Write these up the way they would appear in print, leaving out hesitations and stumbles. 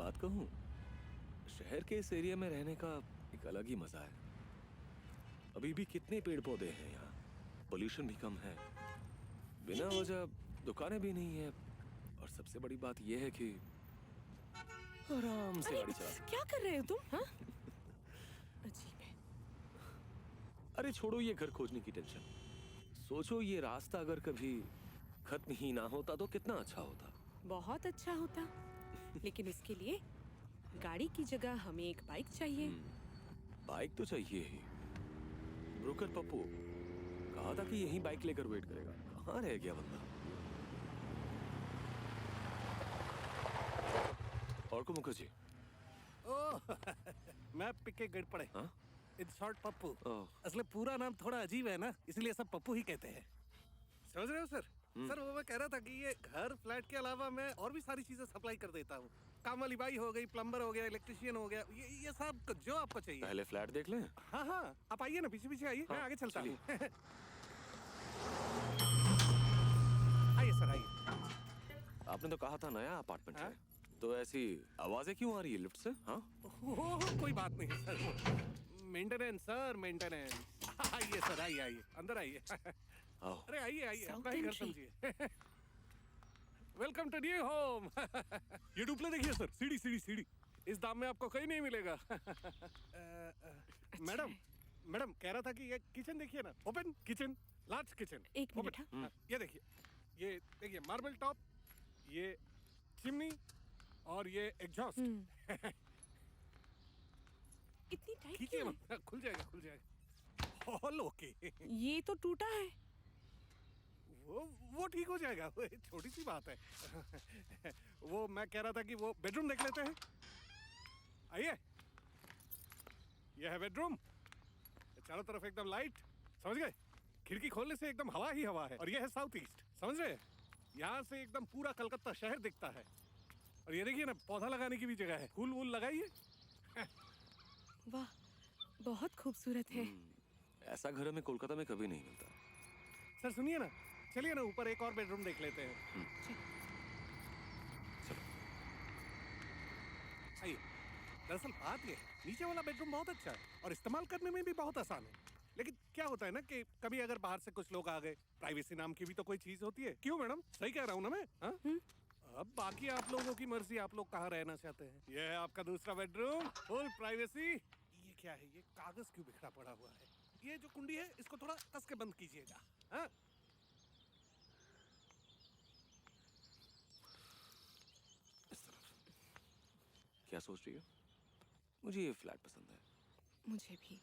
बात कहूँ, शहर के इस एरिया में रहने का एक अलग ही मजा है। अभी भी कितने पेड़ पौधे हैं यहाँ, पोल्यूशन भी कम है, बिना वजह दुकानें भी नहीं है, और सबसे बड़ी बात यह है कि आराम से गाड़ी चला सकते। क्या कर रहे हो तुम? हाँ? अजीब है। अरे छोड़ो ये घर खोजने की टेंशन, सोचो ये रास्ता अगर कभी खत्म ही ना होता तो कितना अच्छा होता। बहुत अच्छा होता, लेकिन इसके लिए गाड़ी की जगह हमें एक बाइक चाहिए। बाइक तो चाहिए ही। ब्रोकर पप्पू कहा था कि यही बाइक लेकर वेट करेगा, कहाँ रह गया बंदा? और को मुखर्जी। ओह मैं पिके गड़ पड़े। हाँ? In short Pappu. ओह। असले पूरा नाम थोड़ा अजीब है ना, इसलिए सब पप्पू ही कहते हैं। समझ रहे हो सर? सर वो मैं कह रहा था कि ये घर फ्लैट के अलावा मैं और भी सारी चीजें सप्लाई कर देता हूँ। काम वाली बाई हो गई, प्लम्बर हो गया, इलेक्ट्रिशियन हो गया, ये सब जो आपको चाहिए। पहले फ्लैट देख लें। हाँ हाँ, आप आइए ना, पीछे पीछे आइए। हाँ, मैं आगे चलता हूँ। चलिए। आइए सर आइए। आपने तो कहा था नया अपार्टमेंट हाँ? है, तो ऐसी आवाजें क्यों आ रही है लिफ्ट से? हाँ? ओह कोई बात नहीं सर, मेंटेनेंस सर, मेंटेनेंस। आइए सर, आइए आइए, अंदर आइए। आओ। अरे आइए आइए, South अपना ही घर entry। समझिए। Welcome to new home. ये डुप्ले देखिए सर, सीढ़ी सीढ़ी सीढ़ी, इस दाम में आपको कहीं नहीं मिलेगा। मैडम मैडम कह रहा था कि ये किचन देखिए ना, ओपन किचन, लार्ज किचन। एक मिनट, हाँ, ये देखिए, ये देखिए मार्बल टॉप, ये चिमनी और ये एग्जॉस्ट। इतनी टाइट खींचिए क्यों मत, खुल जाएगा खुल जाएगा। All okay. है? ये तो टूटा है। वो ठीक हो जाएगा, वो एक छोटी सी बात है। वो मैं कह रहा था कि वो बेडरूम देख लेते हैं। आइए, ये है बेडरूम, चारों तरफ एकदम लाइट, समझ गए? खिड़की खोलने से एकदम हवा ही हवा है। और ये है साउथ ईस्ट, समझ रहे हैं? यहाँ से एकदम पूरा कलकत्ता शहर दिखता है। और ये देखिए ना, पौधा लगाने की भी जगह है, फूल वूल लगाइए। वाह, बहुत खूबसूरत है। ऐसा घर हमें कोलकाता में कभी नहीं मिलता। सर सुनिए ना, चलिए ना ऊपर एक और बेडरूम देख लेते हैं। आइए, दरअसल बात ये है, नीचे वाला बेडरूम बहुत अच्छा है और इस्तेमाल करने में भी बहुत आसान है। लेकिन क्या होता है ना कि कभी अगर बाहर से कुछ लोग आ गए, प्राइवेसी नाम की भी तो कोई चीज होती है। क्यों मैडम, सही कह रहा हूँ ना मैं? हाँ? अब बाकी आप लोगों की मर्जी, आप लोग कहाँ रहना चाहते हैं। ये है आपका दूसरा बेडरूम, फुल प्राइवेसी। ये क्या है, ये कागज क्यों बिखरा पड़ा हुआ है? ये जो कुंडी है, इसको थोड़ा कस के बंद कीजिएगा। हाँ? इस तरफ। क्या सोच रही हो? मुझे ये फ्लैट पसंद है। मुझे भी।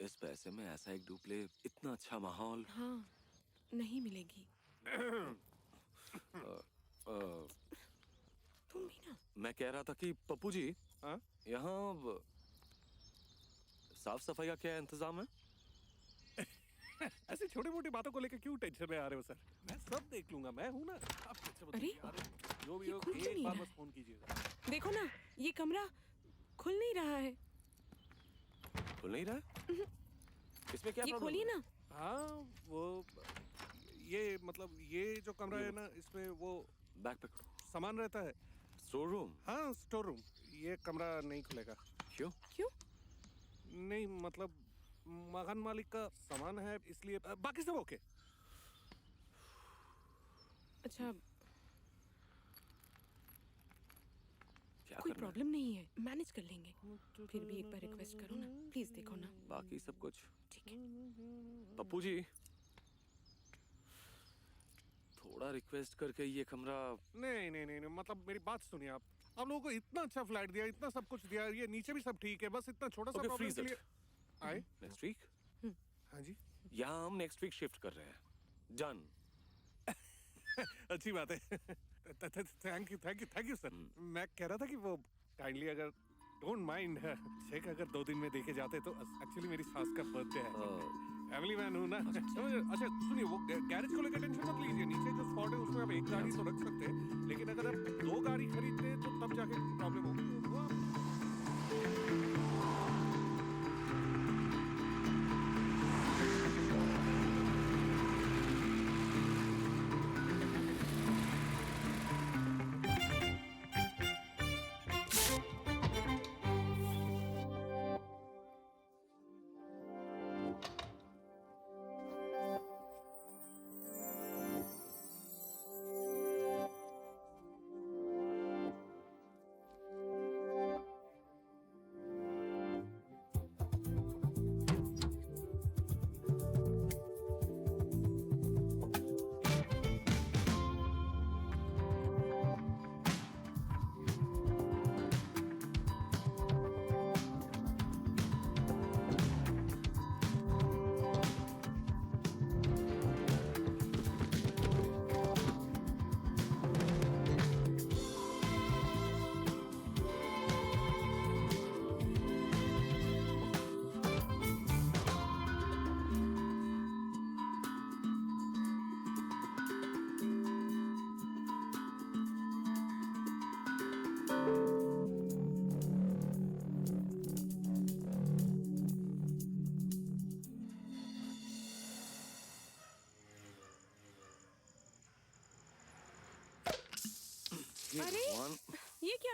इस पैसे में ऐसा एक डुप्ले, इतना अच्छा माहौल। हाँ, नहीं मिलेगी। तुम भी ना। मैं कह रहा था कि पप्पू जी, हाँ? यहाँ साफ सफाई का क्या इंतजाम है? ऐसी छोटी मोटी बातों को लेकर क्यों टेंशन में आ रहे हो सर? मैं सब देख लूंगा, मैं हूँ ना। आप टेंशन मत अरे, लीजिए, अरे जो भी ये हो, खुल क्यों एक नहीं बार रहा बस है? फोन कीजिएगा। देखो ना, ये कमरा खुल नहीं रहा है। खुल नहीं रहा है? इसमें क्या ये प्रॉब्लम खोलिए है? ना। हाँ वो, ये मतलब ये जो कमरा है ना, इसमें वो बैग पकड़ो। सामान रहता है। Store room? हाँ, स्टोर रूम। ये कमरा नहीं खुलेगा। क्यों? क्यों? नहीं मतलब मकान मालिक का सामान है, इसलिए। बाकी सब ओके। अच्छा, क्या कोई करना है? प्रॉब्लम नहीं है, मैनेज कर लेंगे। फिर भी एक बार रिक्वेस्ट करो ना, प्लीज देखो ना। बाकी सब कुछ ठीक है। पप्पू जी, थोड़ा रिक्वेस्ट करके ये कमरा। नहीं नहीं नहीं नहीं, मतलब मेरी बात सुनिए आप लोगों को इतना अच्छा फ्लैट दिया, इतना सब कुछ दिया, ये नीचे भी सब ठीक है, बस इतना छोटा सा Okay, प्रॉब्लम freeze के लिए it. आए। Next week? हाँ जी, यहाँ हम नेक्स्ट वीक शिफ्ट कर रहे हैं। डन। अच्छी बात है। Thank you sir. मैं कह रहा था कि वो काइंडली अगर डोंट माइंड, चेक अगर 2 दिन में देके जाते तो। एक्चुअली मेरी सास का बर्थडे है, फैमिली मैन हूँ ना। अच्छा सुनिए, वो गैरेज को लेकर टेंशन मत लीजिए, नीचे जो स्पॉट है उसमें आप एक गाड़ी तो रख सकते हैं, लेकिन अगर आप 2 गाड़ी खरीदते हैं तो तब जाके प्रॉब्लम होगी।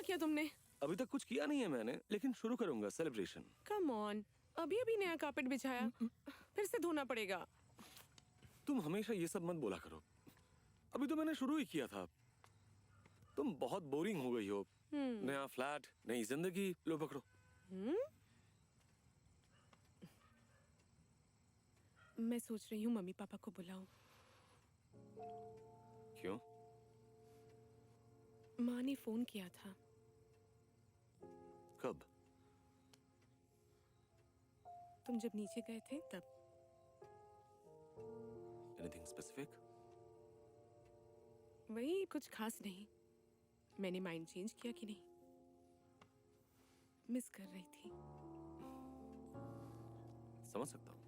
किया तुमने? अभी तक कुछ किया नहीं है मैंने, लेकिन शुरू करूंगा सेलिब्रेशन। कम ऑन, अभी अभी नया कारपेट बिछाया, फिर से धोना पड़ेगा। तुम हमेशा ये सब मत बोला करो, अभी तो मैंने शुरू ही किया था। तुम बहुत बोरिंग हो गई हो। नया फ्लैट, नई जिंदगी, लो पकड़ो। मैं सोच रही हूँ मम्मी पापा को बुलाऊं। क्यों? माँ ने फोन किया था। कब? तुम जब नीचे गए थे तब। Anything specific? वही, कुछ खास नहीं। मैंने माइंड चेंज किया कि नहीं, मिस कर रही थी। समझ सकता हूँ।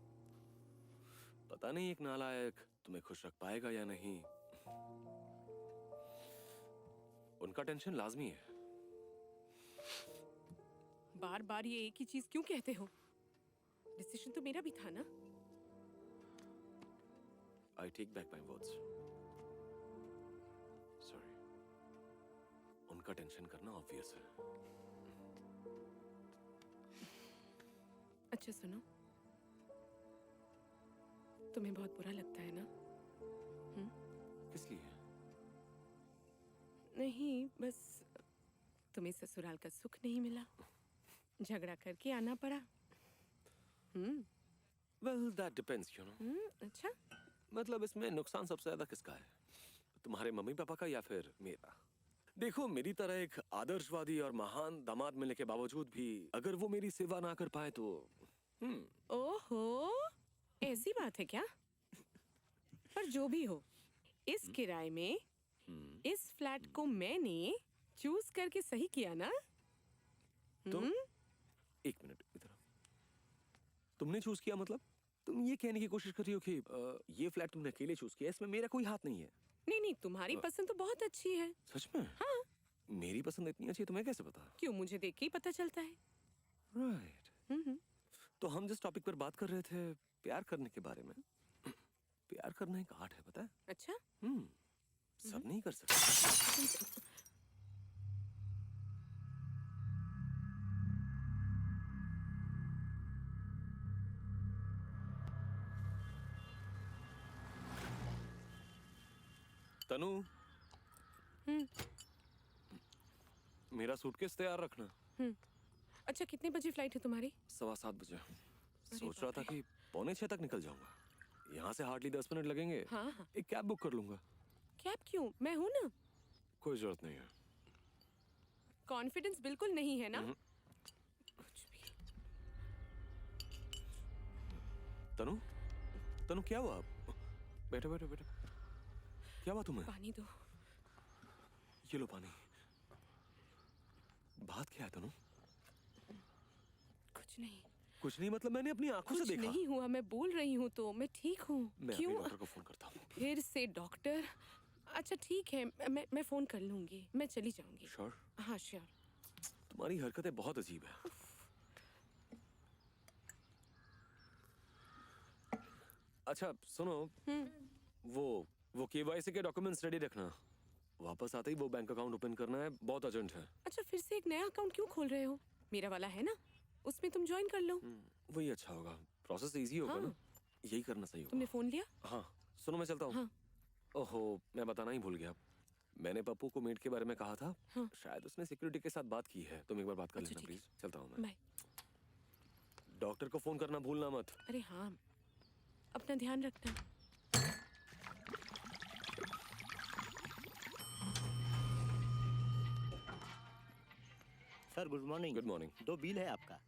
पता नहीं एक नालायक तुम्हें खुश रख पाएगा या नहीं। उनका टेंशन लाजमी है। बार बार ये एक ही चीज क्यों कहते हो? डिसीजन तो मेरा भी था ना। I take back my words. Sorry. उनका टेंशन करना ऑब्वियस है। अच्छा सुनो, तुम्हें बहुत बुरा लगता है ना? किस लिए? नहीं, बस तुम्हें ससुराल का सुख नहीं मिला, झगड़ा करके आना पड़ा। Well, that depends, you know. अच्छा, मतलब इसमें नुकसान सबसे ज्यादा किसका है? तुम्हारे मम्मी पापा का या फिर मेरा? देखो, मेरी तरह एक आदर्शवादी और महान दामाद मिलने के बावजूद भी अगर वो मेरी सेवा ना कर पाए तो ओहो, ऐसी बात है क्या? पर जो भी हो, इस किराए में इस फ्लैट को मैंने चूज करके सही किया ना? तो एक मिनट इधर आओ। तुमने चूज किया मतलब? तुम ये कहने की कोशिश कर रही हो कि ये फ्लैट तुमने अकेले चूज किया, इसमें मेरा कोई हाथ नहीं है? नहीं नहीं, तुम्हारी पसंद तो बहुत अच्छी है। सच में? हाँ। मेरी पसंद इतनी अच्छी है, तुम्हें कैसे पता? क्यों, मुझे देख के ही पता चलता है। राइट। तो हम जिस टॉपिक पर बात कर रहे थे, प्यार करने के बारे में। प्यार करना एक आर्ट है, पता है? अच्छा। सब नहीं कर सकते। तनु, मेरा सूटकेस तैयार रखना। अच्छा, कितने बजे फ्लाइट है तुम्हारी? 7:15 बजे। सोच रहा था कि 5:45 तक निकल जाऊंगा। यहाँ से हार्डली 10 मिनट लगेंगे। हाँ हाँ। एक कैब बुक कर लूंगा। कैब क्यों? मैं हूं ना। कोई जरूरत नहीं है। कॉन्फिडेंस बिल्कुल नहीं है ना? कुछ भी। तनु, तनु क्या हुआ? बैठो बैठो बैठो। क्या हुआ तुम्हें? पानी दो। ये लो पानी। बात क्या है तनु? कुछ नहीं। कुछ नहीं मतलब मैंने अपनी आंखों से कुछ देखा। नहीं हुआ, मैं बोल रही हूँ तो मैं ठीक हूँ। मैं क्यों? अपने डॉक्टर को फोन करता हूँ। फिर से डॉक्टर? अच्छा ठीक है, मैं फोन कर लूंगी, मैं चली जाऊंगी। श्योर? हाँ श्योर। तुम्हारी हरकतें बहुत अजीब है। अच्छा सुनो, वो केवाईसी के डॉक्यूमेंट्स रेडी रखना। वापस आते ही वो बैंक अकाउंट ओपन करना है, बहुत अर्जेंट है। अच्छा, फिर से एक नया अकाउंट क्यों खोल रहे हो? मेरा वाला है ना, उसमें तुम ज्वाइन कर लो। वही अच्छा होगा, प्रोसेस इजी होगा ना। यही करना सही होगा। तुमने फोन लिया? हाँ सुनो, मैं चलता हूँ। हाँ। ओहो, मैं बताना ही भूल गया। मैंने पप्पू को मेड के बारे में कहा था। शायद उसने सिक्योरिटी के साथ बात की है। तुम एक बार बात कर लेना प्लीज। चलता हूँ मैं। बाय। डॉक्टर को फोन करना भूलना मत। अरे हाँ, अपना ध्यान रखना। Sir good morning. Good morning. 2 bill है आपका।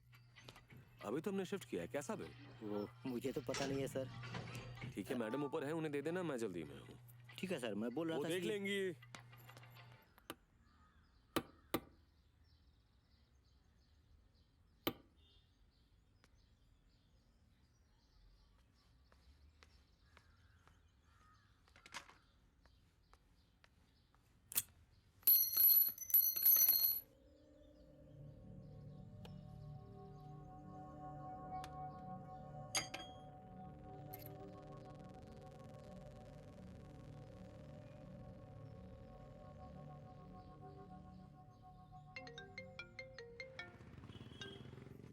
अभी तो हमने शिफ्ट किया है, कैसा बिल? वो मुझे तो पता नहीं है सर। ठीक है, मैडम ऊपर है, उन्हें दे देना, मैं जल्दी में हूँ। ठीक है सर, मैं बोल रहा वो था देख कि- लेंगी।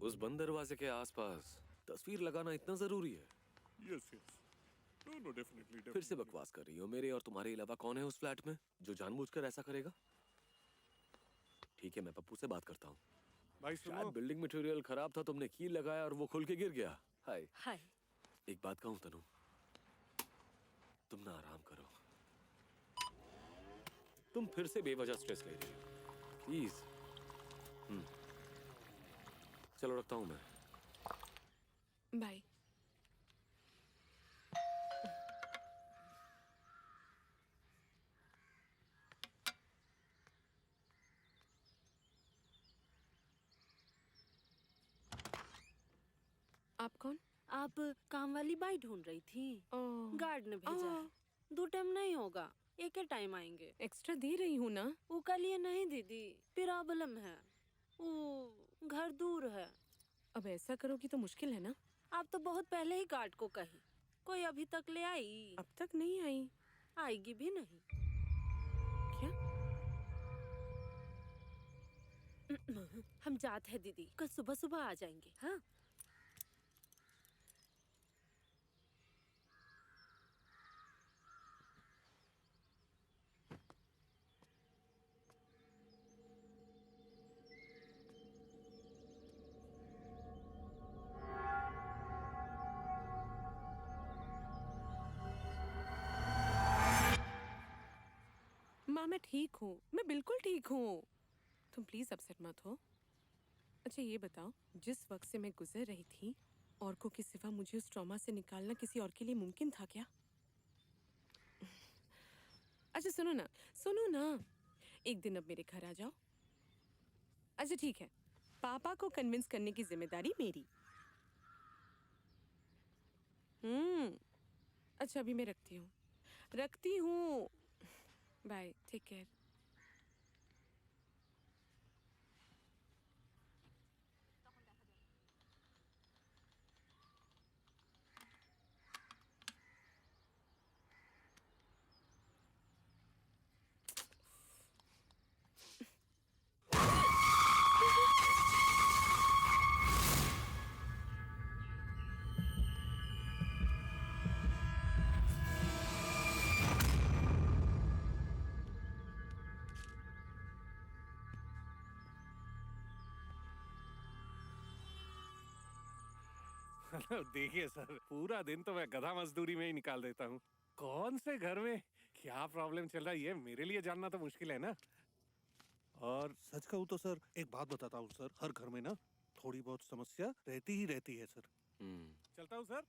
उस बंद दरवाजे के आसपास तस्वीर लगाना इतना जरूरी है? Yes yes, no no definitely. फिर से बकवास कर रही हो। मेरे और तुम्हारे अलावा कौन है उस फ्लैट में जो जानबूझकर ऐसा करेगा? ठीक है, मैं पप्पू से बात करता हूँ। भाई शायद सुनो, बिल्डिंग मटेरियल खराब था, तुमने कील लगाया और वो खुल के गिर गया। हाय, हाय। एक बात कहूँ तनु, तुम ना आराम करो। तुम फिर से बेवजह स्ट्रेस ले रही हो, प्लीज। चलो रखता हूँ मैं। बाय। आप कौन? आप काम वाली बाई ढूंढ रही थी? ओह, गार्ड ने भेजा है। 2 टाइम नहीं होगा, एक ही टाइम आएंगे। एक्स्ट्रा दे रही हूँ ना। वो कल ये नहीं दीदी, प्रॉब्लम है। वो घर दूर है। अब ऐसा करोगी तो मुश्किल है ना। आप तो बहुत पहले ही गार्ड को कही, कोई अभी तक ले आई? अब तक नहीं आई। आएगी भी नहीं। क्या? हम जाते हैं दीदी, कल सुबह सुबह आ जाएंगे। हाँ, माँ मैं ठीक हूँ, मैं बिल्कुल ठीक हूँ। तुम प्लीज अपसेट मत हो। अच्छा ये बताओ, जिस वक्त से मैं गुजर रही थी, औरकों के सिवा मुझे उस ट्रॉमा से निकालना किसी और के लिए मुमकिन था क्या? अच्छा सुनो ना, एक दिन अब मेरे घर आ जाओ। अच्छा ठीक है, पापा को कन्विंस करने की जिम्मेदारी मेरी। अच्छा अभी मैं रखती हूँ। Bye, take care. देखिए सर, पूरा दिन तो मैं गधा मजदूरी में ही निकाल देता हूँ। कौन से घर में क्या प्रॉब्लम चल रहा है ये मेरे लिए जानना तो मुश्किल है ना। और सच कहूँ तो सर, एक बात बताता हूँ सर, हर घर में ना थोड़ी बहुत समस्या रहती ही रहती है सर। चलता हूँ सर।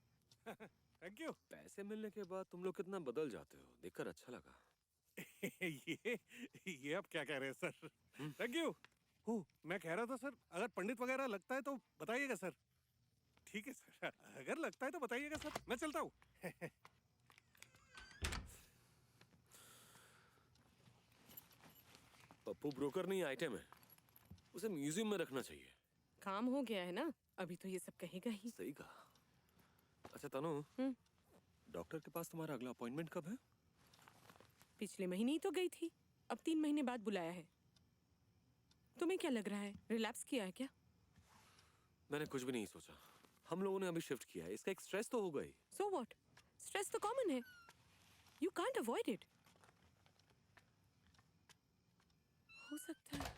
Thank you. पैसे मिलने के बाद तुम लोग कितना बदल जाते हो, देखकर अच्छा लगा। ये अब क्या कह रहे हैं सर? Thank you. मैं कह रहा था सर, अगर पंडित वगैरह लगता है तो बताइएगा सर। ठीक है सर, अगर लगता है तो बताइएगा सर, मैं चलता हूँ। पप्पू ब्रोकर नहीं, आइटम है, उसे म्यूजियम में रखना चाहिए। काम हो गया है ना, अभी तो ये सब कहेगा ही। सही कहा। अच्छा तनु, डॉक्टर के पास तुम्हारा अगला अपॉइंटमेंट कब है? पिछले महीने ही तो गई थी, अब 3 महीने बाद बुलाया है। तुम्हें क्या लग रहा है, रिलैप्स किया है क्या? मैंने कुछ भी नहीं सोचा, हम लोगों ने अभी शिफ्ट किया है, इसका एक स्ट्रेस तो होगा ही। सो व्हाट, स्ट्रेस तो कॉमन है, यू कांट अवॉइड इट। हो सकता है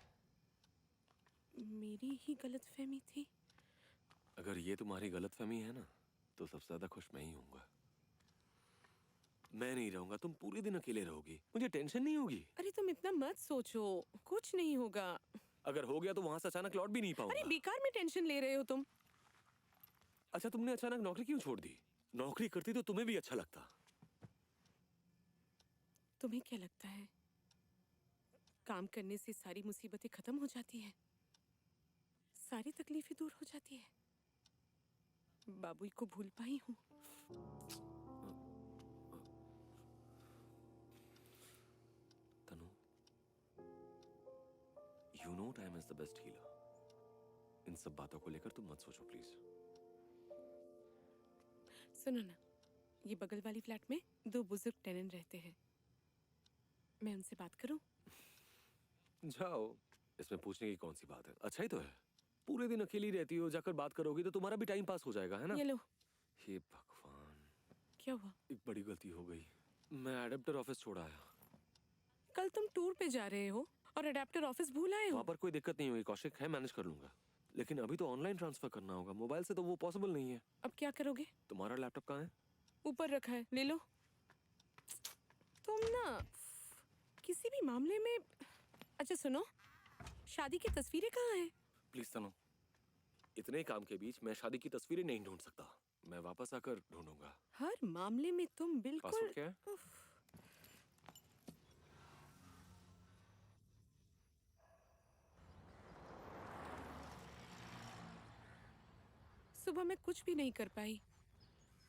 मेरी ही गलतफहमी थी। अगर ये तुम्हारी गलतफहमी है ना, तो सबसे ज्यादा खुश मैं ही होऊंगा। मैं नहीं रहूंगा, तुम पूरे दिन अकेले रहोगी, मुझे टेंशन नहीं होगी। अरे तुम इतना मत सोचो, कुछ नहीं होगा। अगर हो गया तो वहां से अचानक लौट भी नहीं अरे पाऊंगा। बेकार में टेंशन ले रहे हो तुम। अच्छा तुमने अचानक नौकरी क्यों छोड़ दी? नौकरी करती तो तुम्हें भी अच्छा लगता। तुम्हें क्या लगता है काम करने से सारी मुसीबतें खत्म हो जाती हैं, सारी तकलीफें दूर हो जाती है? बाबूई को भूल पाई हूँ। तनु, you know time is the best healer. इन सब बातों को लेकर तुम मत सोचो प्लीज। सुनो ना, ये बगल वाली फ्लैट में 2 बुजुर्ग टेनेंट रहते हैं, मैं उनसे बात करूं? जाओ, इसमें पूछने की कौन सी बात है, अच्छा ही तो है। पूरे दिन अकेली रहती हो, जाकर बात करोगी तो तुम्हारा भी टाइम पास हो जाएगा, है ना? ये लो। हे भगवान, क्या हुआ? एक बड़ी गलती हो गई। मैं एडेप्टर ऑफिस छोड़ आया। कल तुम टूर पे जा रहे हो और अडेप्टर ऑफिस भूल आए हो? वहाँ पर कोई दिक्कत नहीं हुई, कौशिक है, मैनेज कर लूंगा। लेकिन अभी तो ऑनलाइन ट्रांसफर करना होगा, मोबाइल से तो वो पॉसिबल नहीं है। अब क्या करोगे? तुम्हारा लैपटॉप कहाँ है? ऊपर रखा है, ले लो। तुम ना किसी भी मामले में। अच्छा सुनो, शादी की तस्वीरें कहाँ हैं? प्लीज सुनो, इतने काम के बीच मैं शादी की तस्वीरें नहीं ढूंढ सकता। मैं वापस आकर ढूंढूंगा। हर मामले में तुम बिल्कुल। पासवर्ड क्या है? उफ। सुबह मैं कुछ भी नहीं कर पाई।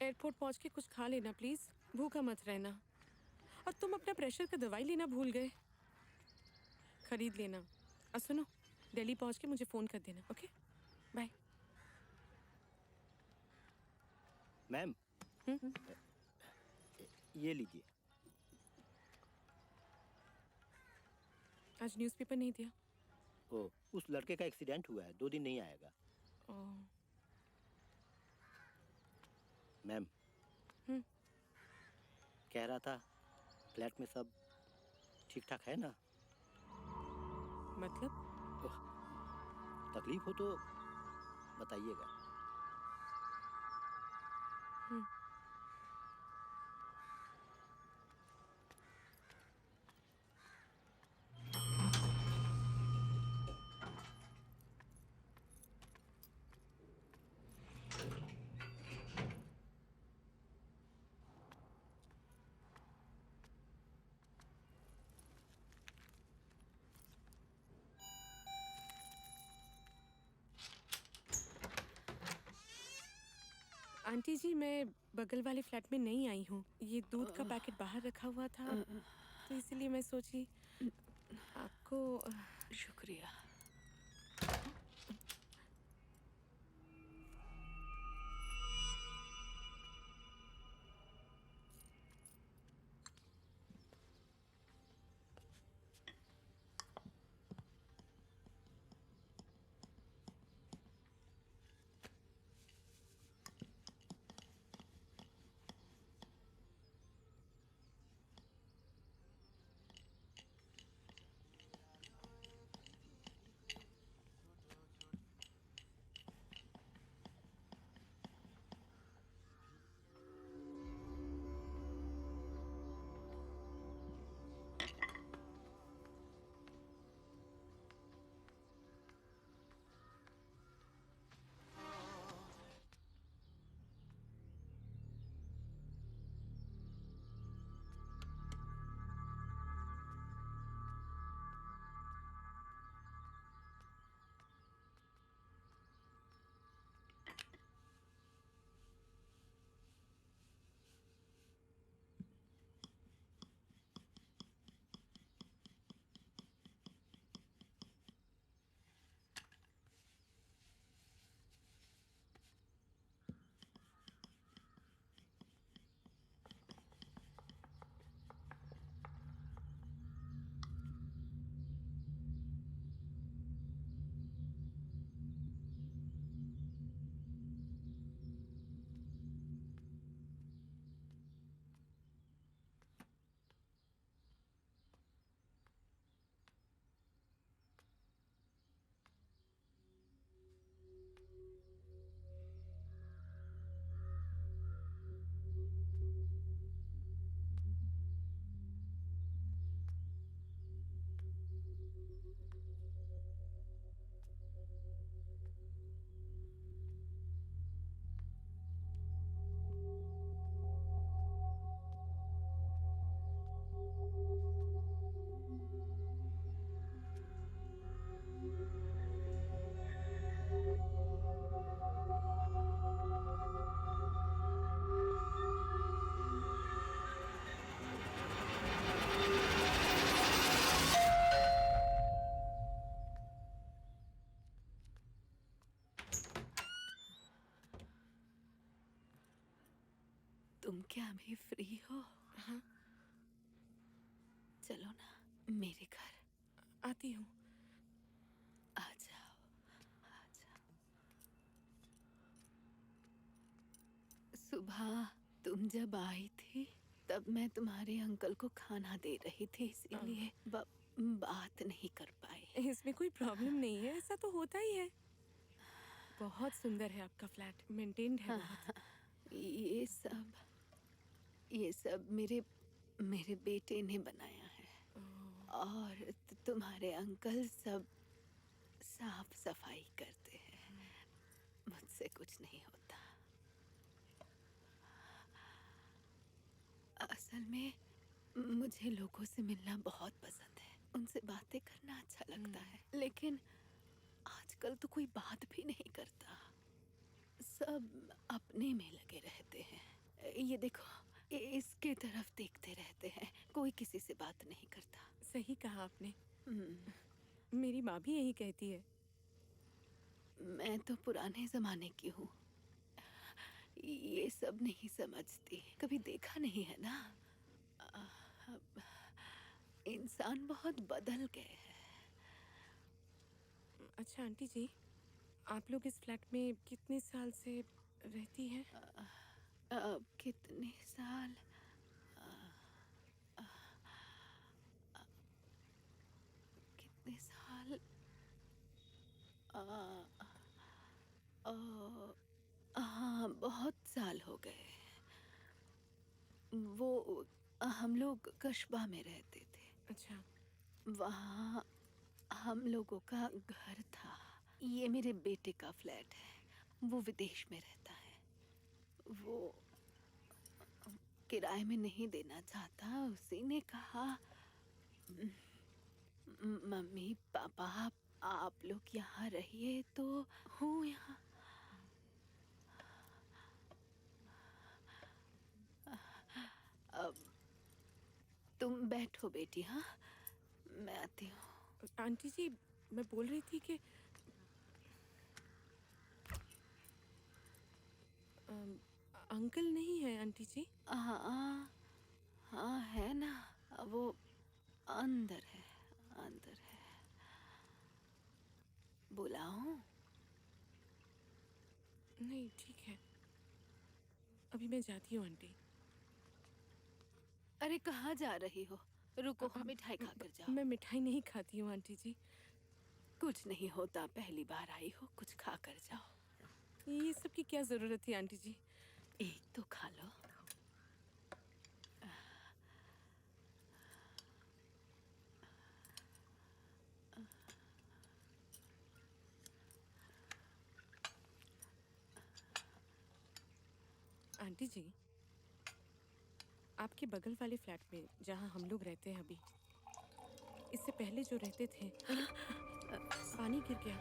एयरपोर्ट पहुंच के कुछ खा लेना प्लीज, भूखा मत रहना। और तुम अपना प्रेशर का दवाई लेना भूल गए, खरीद लेना। और सुनो, दिल्ली पहुंच के मुझे फोन कर देना, ओके? बाय। मैम, ये लीजिए। आज न्यूज़पेपर नहीं दिया? ओ, उस लड़के का एक्सीडेंट हुआ है, 2 दिन नहीं आएगा। ओह। मैम, कह रहा था फ्लैट में सब ठीक ठाक है ना? मतलब? तकलीफ हो तो बताइएगा। आंटी जी, मैं बगल वाले फ्लैट में नहीं आई हूँ। ये दूध का पैकेट बाहर रखा हुआ था, तो इसलिए मैं सोची आपको। शुक्रिया। तुम क्या अभी फ्री हो? हाँ, चलो ना मेरे घर। आती हूँ। आ जाओ, आ जाओ। सुबह तुम जब आई थी तब मैं तुम्हारे अंकल को खाना दे रही थी, इसीलिए बात नहीं कर पाई। इसमें कोई प्रॉब्लम नहीं है, ऐसा तो होता ही है। बहुत सुंदर है आपका फ्लैट, मेंटेन्ड है बहुत। ये सब मेरे बेटे ने बनाया है। और तुम्हारे अंकल सब साफ सफाई करते हैं। मुझसे कुछ नहीं होता। असल में मुझे लोगों से मिलना बहुत पसंद है, उनसे बातें करना अच्छा लगता है, लेकिन आजकल तो कोई बात भी नहीं करता, सब अपने में लगे रहते हैं। ये देखो, इसके तरफ देखते रहते हैं, कोई किसी से बात नहीं करता। सही कहा आपने। मेरी माँ भी यही कहती है। मैं तो पुराने जमाने की हूँ, ये सब नहीं समझती। कभी देखा नहीं है ना, अब इंसान बहुत बदल गए हैं। अच्छा आंटी जी, आप लोग इस फ्लैट में कितने साल से रहती हैं? अब कितने साल? कितने साल? हाँ, बहुत साल हो गए। वो हम लोग कस्बा में रहते थे। अच्छा। वहाँ हम लोगों का घर था। ये मेरे बेटे का फ्लैट है, वो विदेश में रहता है। वो किराए में नहीं देना चाहता। उसी ने कहा, मम्मी पापा आप लोग यहाँ रहिए, तो हूँ यहाँ। अब तुम बैठो बेटी, हाँ मैं आती हूँ। आंटी जी, मैं बोल रही थी कि अंकल नहीं है आंटी जी? हाँ हाँ है ना, वो अंदर है, अंदर है। बुलाऊं? नहीं ठीक है, अभी मैं जाती हूँ आंटी। अरे कहाँ जा रही हो? रुको, मिठाई खा कर जाओ। मैं मिठाई नहीं खाती हूँ आंटी जी। कुछ नहीं होता, पहली बार आई हो, कुछ खा कर जाओ। ये सब की क्या जरूरत थी आंटी जी? एक तो खा लो। आंटी जी, आपके बगल वाले फ्लैट में जहाँ हम लोग रहते हैं अभी, इससे पहले जो रहते थे, पानी गिर गया।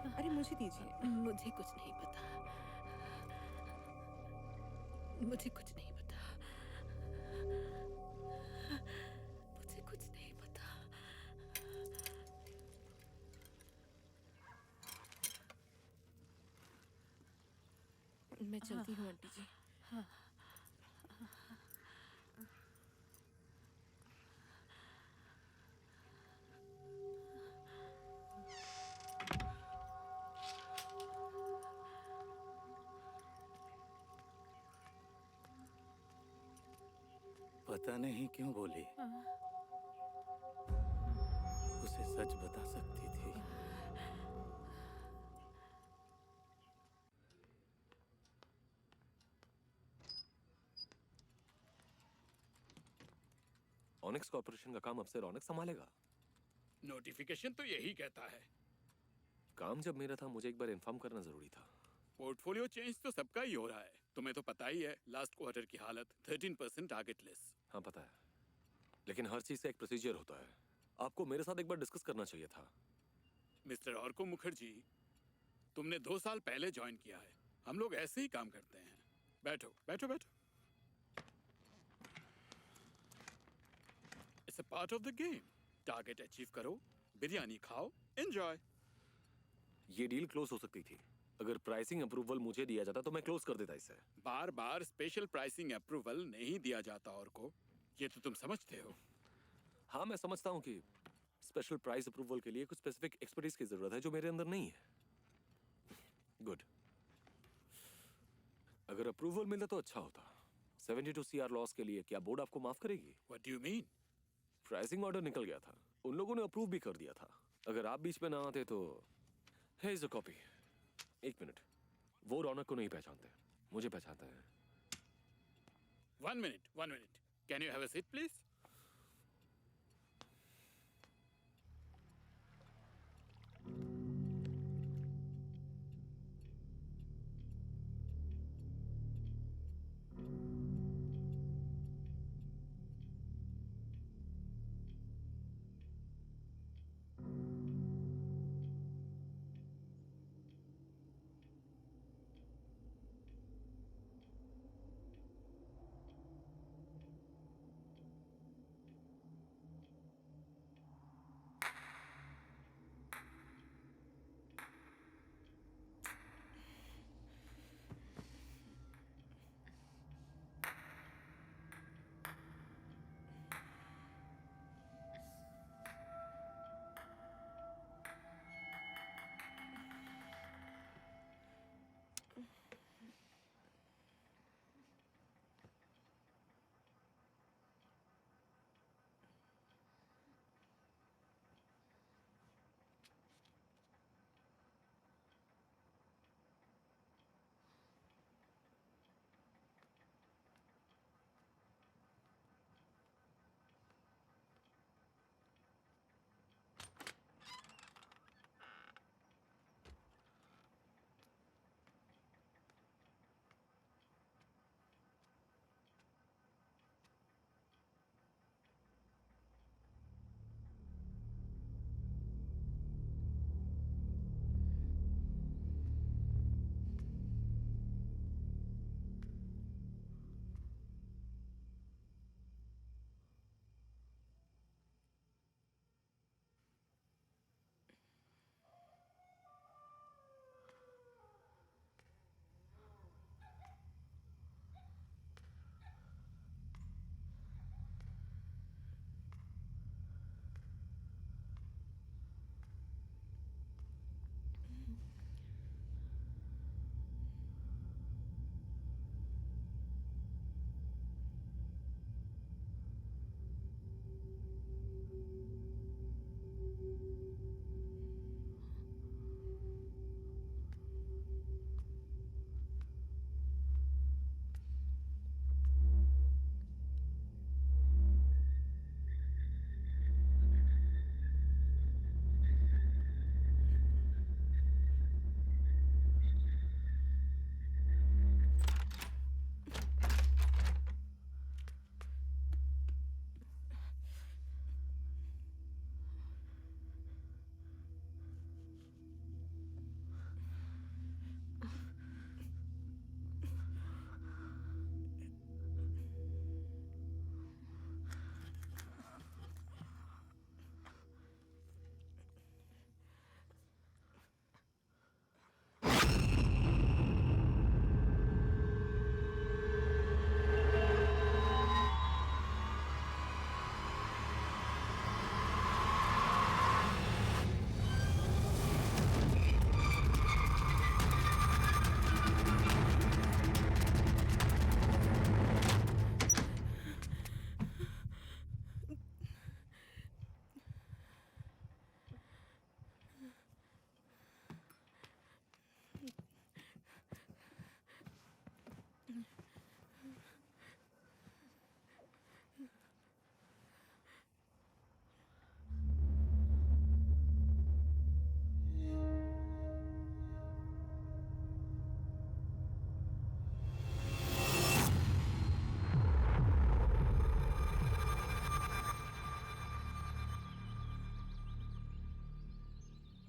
अरे मुझे दीजिए। मुझे कुछ नहीं पता, मुझे कुछ नहीं पता, मुझे कुछ नहीं पता। मैं चलती हूँ आंटी जी। पता नहीं क्यों बोली। उसे सच बता सकती थी। ऑनिक्स कॉर्पोरेशन का काम अब से रौनक संभालेगा। नोटिफिकेशन तो यही कहता है। काम जब मेरा था, मुझे एक बार इन्फॉर्म करना जरूरी था। पोर्टफोलियो चेंज तो सबका ही हो रहा है, तुम्हें तो पता ही है। लास्ट क्वार्टर की हालत 13% टारगेट लेस। हाँ पता है, लेकिन हर चीज से एक प्रोसीजर होता है। आपको मेरे साथ एक बार डिस्कस करना चाहिए था। मिस्टर ऑर्को मुखर्जी, तुमने 2 साल पहले ज्वाइन किया है। हम लोग ऐसे ही काम करते हैं। बैठो बैठो बैठो। It's a part of the game. Target achieve करो, बिरयानी खाओ, एंजॉय। ये डील क्लोज हो सकती थी। अगर प्राइसिंग अप्रूवल मुझे दिया जाता तो मैं क्लोज कर देता इसे। बार बार स्पेशल प्राइसिंग अप्रूवल नहीं दिया जाता ऑर्को, ये तो तुम समझते हो। हाँ मैं समझता हूँ कि स्पेशल प्राइस अप्रूवल के लिए कुछ स्पेसिफिक एक्सपर्टीज की जरूरत है जो मेरे अंदर नहीं है। गुड। अगर अप्रूवल मिलता तो अच्छा होता। 72 CR लॉस के लिए क्या बोर्ड आपको माफ करेगी? What do you mean? Pricing order निकल गया था, उन लोगों ने अप्रूव भी कर दिया था। अगर आप बीच में ना आते तो। है इज अ कॉपी। एक मिनट, वो रौनक को नहीं पहचानते, मुझे पहचानते हैं। 1 minute, 1 minute. Can you have a seat, please?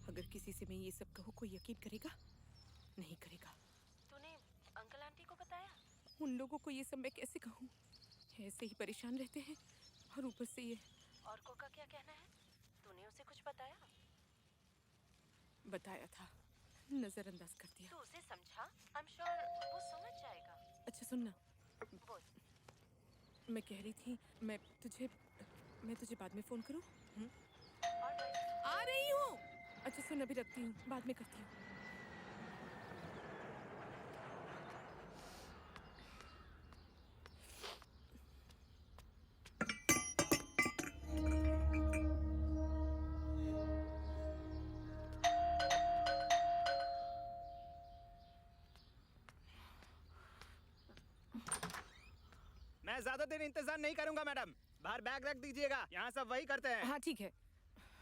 अगर किसी से मैं ये सब कहूँ कोई यकीन करेगा? नहीं करेगा। तूने अंकल आंटी को बताया? उन लोगों को ये सब मैं कैसे कहूँ? ऐसे ही परेशान रहते हैं और ऊपर से ये। और को का क्या कहना है? तूने उसे कुछ बताया? बताया था, नजरअंदाज कर दिया। तू उसे समझा? आई एम श्योर वो समझ जाएगा। अच्छा सुनना, बोल। मैं कह रही थी मैं तुझे बाद में फोन करूँ? ऑलराइट। आ रही हूँ। अच्छा सुन, अभी रखती हूँ, बाद में करती हूँ। मैं ज्यादा देर इंतजार नहीं करूंगा मैडम। बाहर बैग रख दीजिएगा, यहाँ सब वही करते हैं। हाँ ठीक है।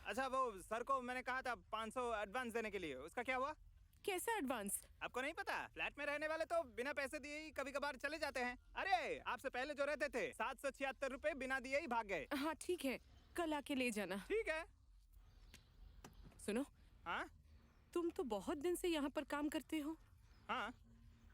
अच्छा वो सर को मैंने कहा था 500 एडवांस देने के लिए, उसका क्या हुआ? कैसा एडवांस? आपको नहीं पता, फ्लैट में रहने वाले तो बिना पैसे दिए ही कभी कभार चले जाते हैं। अरे आपसे पहले जो रहते थे 776 रुपए बिना दिए ही भाग गए। हाँ ठीक है, कल आके ले जाना। ठीक है। सुनो। हाँ तुम तो बहुत दिन से यहाँ पर काम करते हो। हाँ।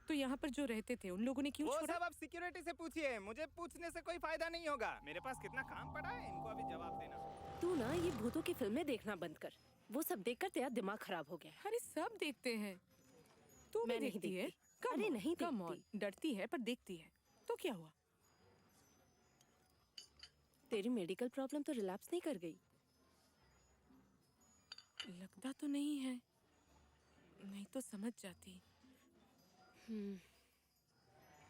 तो यहाँ पर जो रहते थे उन लोगों ने क्यों वो छोड़ा? सब आप सिक्योरिटी से पूछिए, मुझे पूछने से कोई फायदा नहीं होगा। मेरे पास कितना काम पड़ा है, इनको अभी जवाब देना। तू ना ये भूतों की फिल्में देखना बंद कर, वो सब देखकर तेरा दिमाग खराब हो गया है। अरे सब देखते हैं, तू भी मैं नहीं देखती है? देखती। अरे नहीं कम देखती। ऑन, डरती है पर देखती है। तो क्या हुआ? तेरी मेडिकल प्रॉब्लम तो रिलैप्स नहीं कर गई? लगता तो नहीं है, नहीं तो समझ जाती।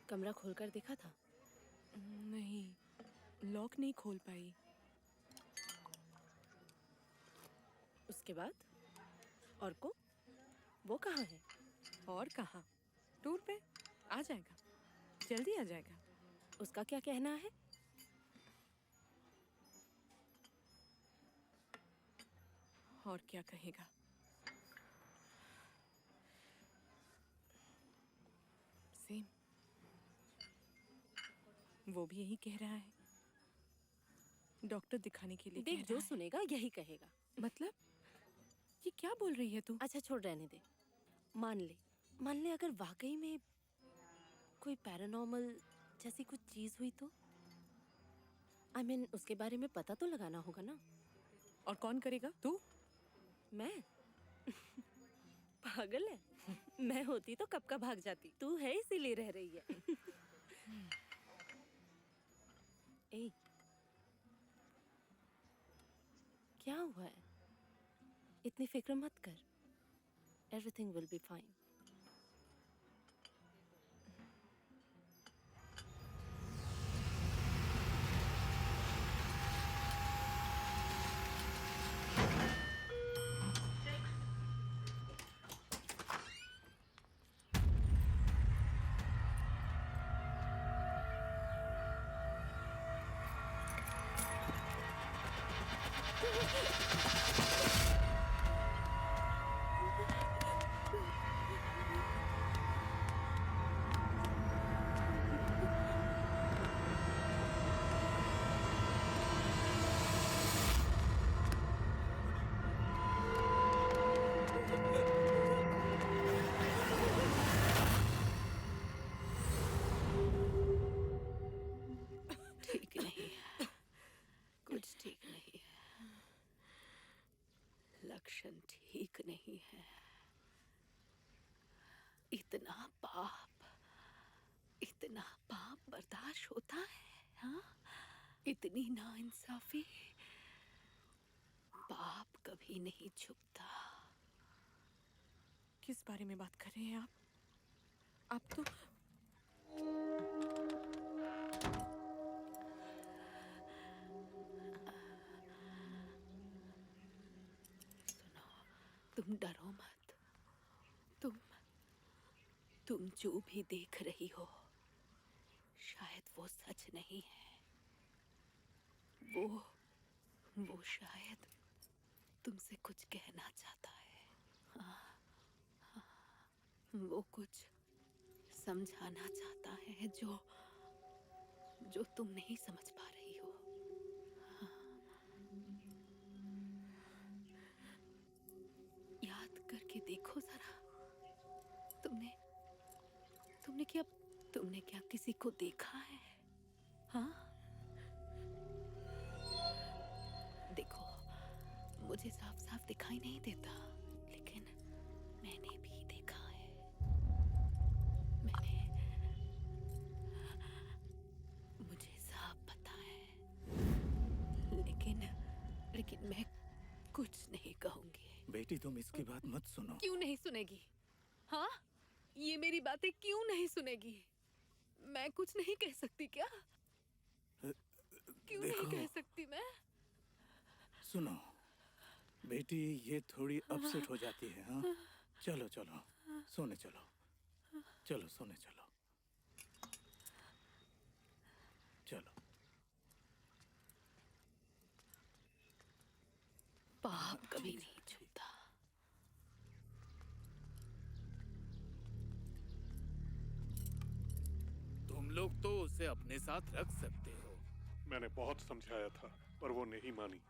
कमरा खोलकर देखा था? नहीं, लॉक नहीं खोल पाई। उसके बाद और को वो कहाँ है? और कहाँ? टूर पे आ जाएगा, जल्दी आ जाएगा। उसका क्या कहना है? और क्या कहेगा? सेम, वो भी यही कह रहा है। डॉक्टर दिखाने के लिए देख, कह जो रहा है। सुनेगा यही कहेगा। मतलब ये क्या बोल रही है तू? अच्छा छोड़, रहने दे। मान ले अगर वाकई में कोई पैरानॉर्मल जैसी कुछ चीज हुई तो? I mean, उसके बारे में पता तो लगाना होगा ना। और कौन करेगा? तू? मैं? पागल है? मैं होती तो कब का भाग जाती। तू है इसीलिए रह रही है। ए, क्या हुआ है? इतनी फिक्र मत कर। Everything will be fine. ठीक नहीं है, कुछ ठीक नहीं है। लक्षण ठीक नहीं है। इतना पाप बर्दाश्त होता है? हाँ, इतनी नाइंसाफी। पाप कभी नहीं छुपता। किस बारे में बात कर रहे हैं आप तो सुनो, तुम डरो मत। तुम जो भी देख रही हो शायद वो सच नहीं है। वो शायद तुमसे कुछ कहना चाहता है। हाँ, वो कुछ समझाना चाहता है जो तुम नहीं समझ पा रही हो। याद करके देखो जरा, तुमने क्या किसी को देखा है? हाँ, देखो, मुझे साफ साफ दिखाई नहीं देता, लेकिन मैंने भी देखा है। मुझे साफ पता है, लेकिन मैं कुछ नहीं कहूंगी। बेटी तुम इसकी बात मत सुनो। क्यों नहीं सुनेगी? हाँ, ये मेरी बातें क्यों नहीं सुनेगी? मैं कुछ नहीं कह सकती क्या? क्यों नहीं कह सकती मैं? सुनो बेटी, ये थोड़ी अपसेट हो जाती है। हाँ, चलो सोने चलो, सोने चलो। चलो। पाप कभी नहीं छूता। तुम लोग तो उसे अपने साथ रख सकते हो। मैंने बहुत समझाया था पर वो नहीं मानी।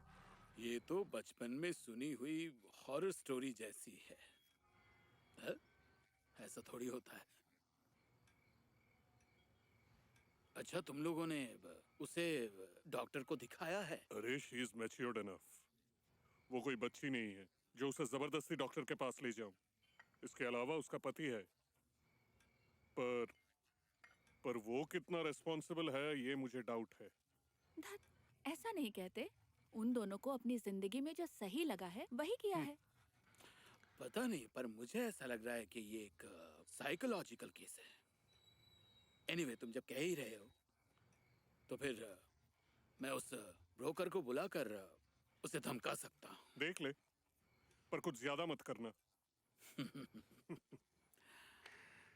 ये तो बचपन में सुनी हुई हॉरर स्टोरी जैसी है। है? ऐसा थोड़ी होता है। अच्छा, तुम लोगों ने उसे डॉक्टर को दिखाया है? अरे शी इज मैच्योर्ड इनफ। वो कोई बच्ची नहीं है जो उसे जबरदस्ती डॉक्टर के पास ले जाऊं। इसके अलावा उसका पति है, पर वो कितना रिस्पॉन्सिबल है ये मुझे डाउट है। ऐसा नहीं कहते। उन दोनों को अपनी जिंदगी में जो सही लगा है वही किया है। पता नहीं, पर मुझे ऐसा लग रहा है कि ये एक साइकोलॉजिकल केस है। एनीवे, तुम जब कह ही रहे हो तो फिर मैं उस ब्रोकर को बुलाकर उसे धमका सकता हूँ। देख ले, पर कुछ ज्यादा मत करना।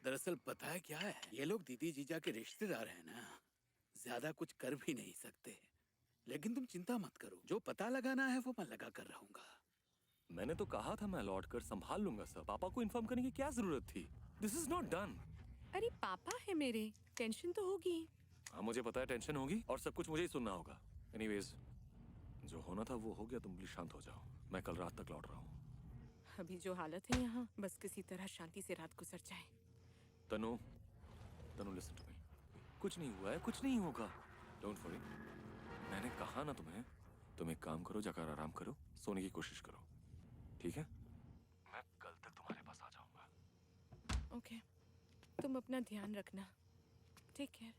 दरअसल पता है क्या है, ये लोग दीदी जीजा के रिश्तेदार हैं ना, ज्यादा कुछ कर भी नहीं सकते। लेकिन तुम चिंता मत करो, जो पता लगाना है वो मैं लगा कर रहूंगा। मैंने तो कहा था मैं लौट कर संभाल लूंगा सर। पापा को इन्फॉर्म करने की क्या जरूरत थी? This is not done. अरे पापा है मेरे, टेंशन तो होगी। हाँ मुझे पता है टेंशन होगी और सब कुछ मुझे ही सुनना होगा। एनीवेज, जो होना था वो हो गया। तुम प्लीज शांत हो जाओ। मैं कल रात तक लौट रहा हूँ। अभी जो हालत है यहाँ, बस किसी तरह शांति से रात गुजर जाए। तनु, तनु लिसन टू मी। कुछ नहीं हुआ है, कुछ नहीं होगा। Don't worry. मैंने कहा ना तुम्हें, तुम एक काम करो, जाकर आराम करो, सोने की कोशिश करो, ठीक है? मैं कल तक तुम्हारे पास आ जाऊंगा। ओके, तुम अपना ध्यान रखना। Take care.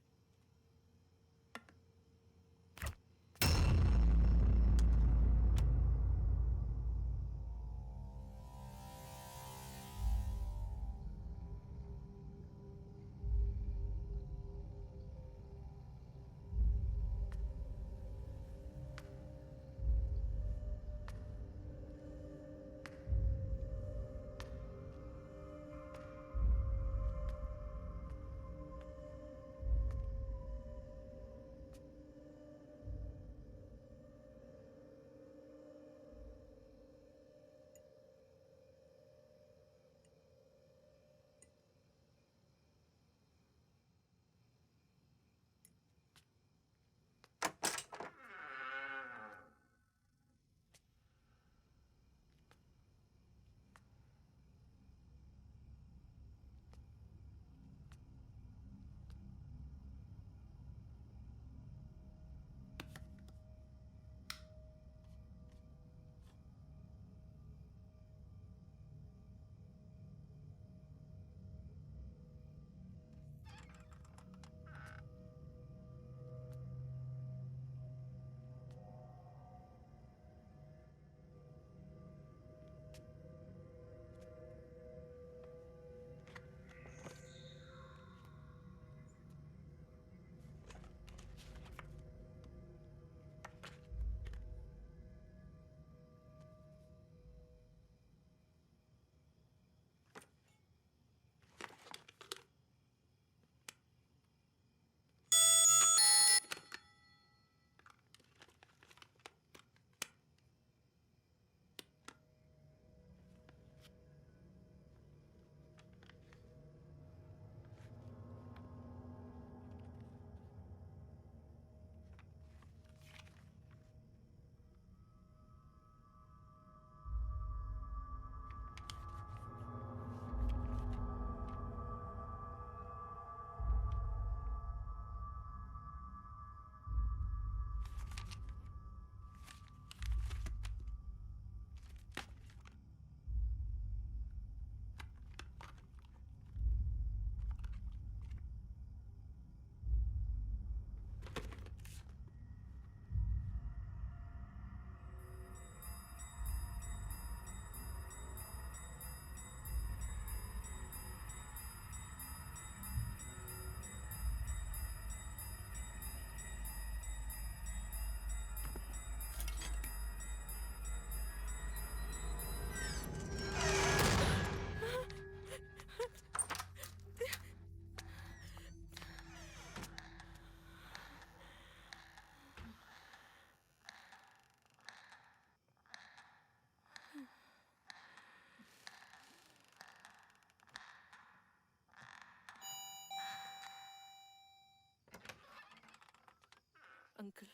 अंकल,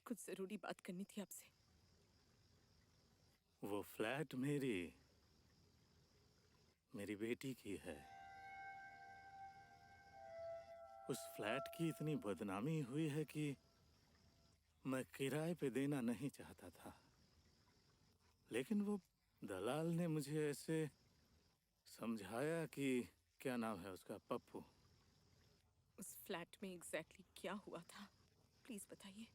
कुछ जरूरी बात करनी थी आपसे। वो फ्लैट मेरी बेटी की है। उस फ्लैट की इतनी बदनामी हुई है कि मैं किराए पे देना नहीं चाहता था, लेकिन वो दलाल ने मुझे ऐसे समझाया कि क्या नाम है उसका, पप्पू। उस फ्लैट में एग्जैक्टली क्या हुआ था, प्लीज बताइए।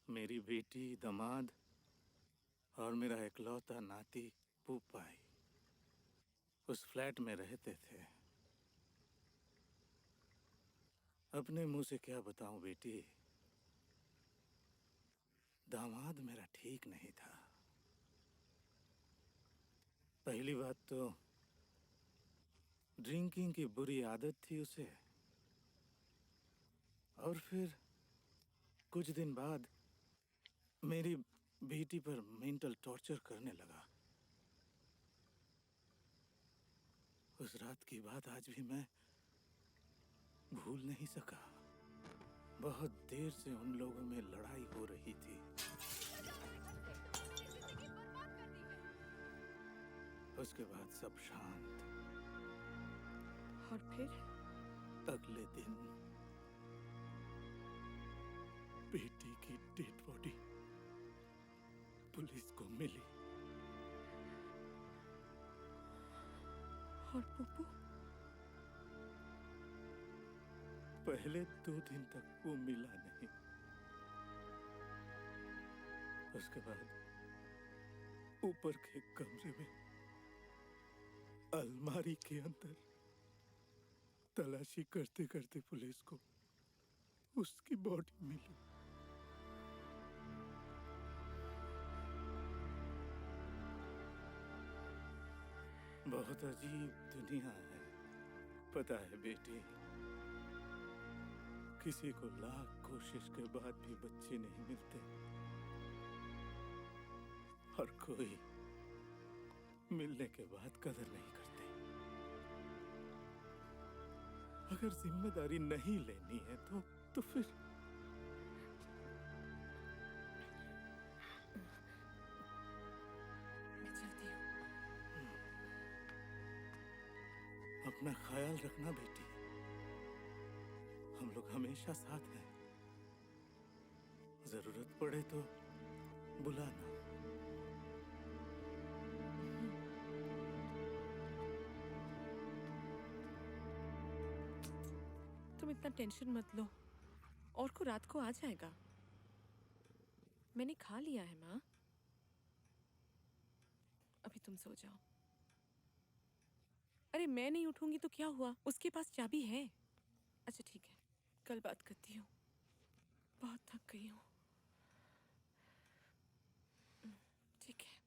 मेरी बेटी, दामाद और मेरा इकलौता नाती पुपाई उस फ्लैट में रहते थे। अपने मुंह से क्या बताऊं बेटी, दामाद मेरा ठीक नहीं था। पहली बात तो ड्रिंकिंग की बुरी आदत थी उसे, और फिर कुछ दिन बाद मेरी बेटी पर मेंटल टॉर्चर करने लगा। उस रात की बात आज भी मैं भूल नहीं सका। बहुत देर से उन लोगों में लड़ाई हो रही थी। उसके बाद सब शांत। और फिर अगले दिन बेटी की डेड बॉडी पुलिस को मिली। और पुप्पू? पहले 2 दिन तक वो मिला नहीं। उसके बाद ऊपर के कमरे में अलमारी के अंदर तलाशी करते करते पुलिस को उसकी बॉडी मिली। बहुत अजीब दुनिया है, पता है बेटी। किसी को लाख कोशिश के बाद भी बच्चे नहीं मिलते, और कोई मिलने के बाद कदर नहीं करते। अगर जिम्मेदारी नहीं लेनी है तो फिर मैं चलती हूँ। अपना ख्याल रखना बेटी, हम लोग हमेशा साथ हैं। जरूरत पड़े तो बुलाना। तुम इतना टेंशन मत लो, और को रात को आ जाएगा। मैंने खा लिया है माँ, अभी तुम सो जाओ। अरे मैं नहीं उठूंगी तो क्या हुआ, उसके पास चाबी है। अच्छा ठीक है, कल बात करती हूँ, बहुत थक गई हूँ। ठीक है।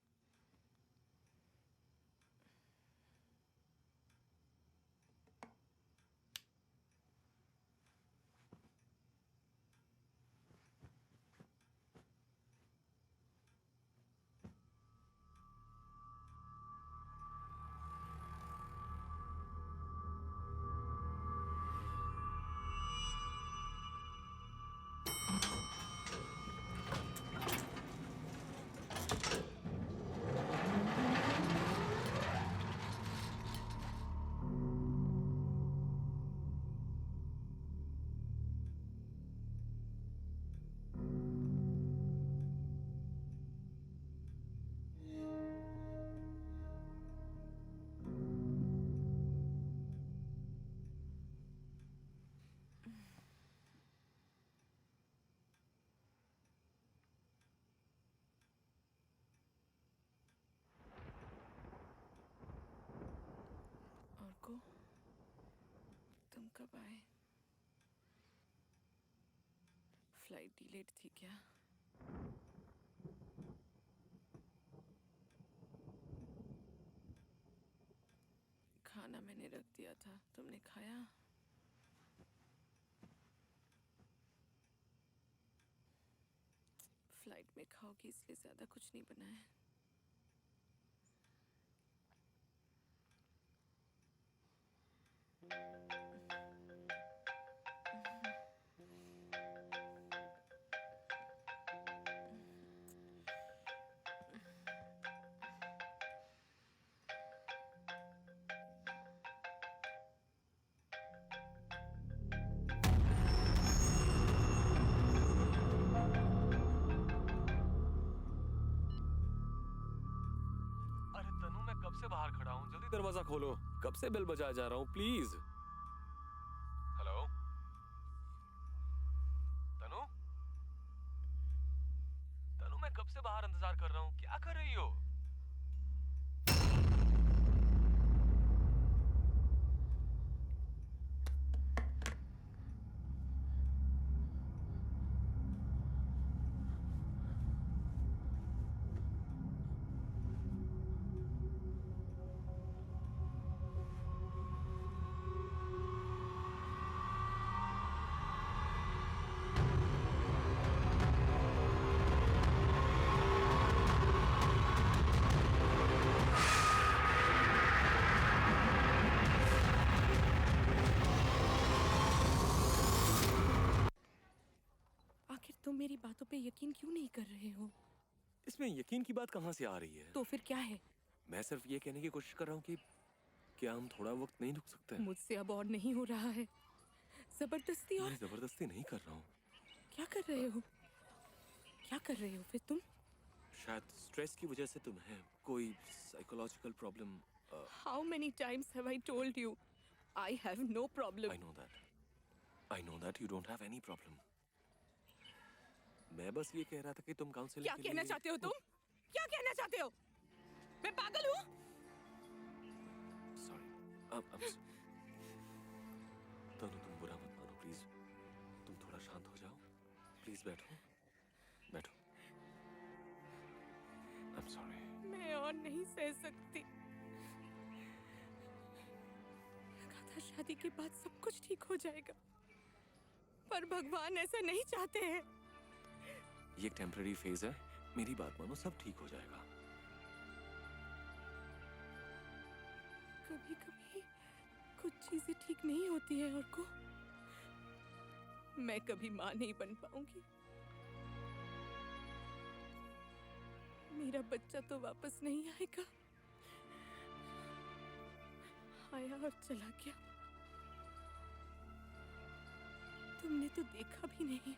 और को तुम कब आए? फ्लाइट डिलेड थी क्या? खाना मैंने रख दिया था, तुमने खाया? फ्लाइट में खाओगी इसलिए ज्यादा कुछ नहीं बना है। दरवाजा खोलो, कब से बेल बजाया जा रहा हूँ, प्लीज। हेलो तनु, तनु मैं कब से बाहर इंतजार कर रहा हूँ, क्या कर रही हो? आखिर तुम मेरी बातों पे यकीन क्यों नहीं कर रहे हो? इसमें यकीन की बात कहाँ से आ रही है? तो फिर क्या है? मैं सिर्फ ये कहने की कोशिश कर रहा हूँ कि क्या हम थोड़ा वक्त नहीं रुक सकते? मुझसे अब और नहीं हो रहा है। जबरदस्ती और मैं जबरदस्ती नहीं कर रहा हूँ। क्या कर रहे हो? क्या कर रहे हो फिर तुम? शायद स्ट्रेस की वजह से तुम्हें कोई psychological problem. How many times have I told you? I have no problem. I know that. I know that you don't have any problem. मैं बस ये कह रहा था कि तुम काउंसलिंग क्या के कहना लिए चाहते हो तुम? क्या कहना चाहते हो? मैं पागल हूँ? सॉरी तनु तुम बुरा मत मानो प्लीज, तुम थोड़ा शांत हो जाओ, प्लीज बैठो बैठो। I'm sorry. मैं और नहीं सह सकती। लगा था शादी के बाद सब कुछ ठीक हो जाएगा, पर भगवान ऐसा नहीं चाहते हैं। ये एक टेम्पररी फेज है, मेरी बात मानो, सब ठीक हो जाएगा। कभी कभी कुछ चीजें ठीक नहीं होती है और को मैं कभी माँ नहीं बन पाऊंगी। मेरा बच्चा तो वापस नहीं आएगा। आया और चला गया। तुमने तो देखा भी नहीं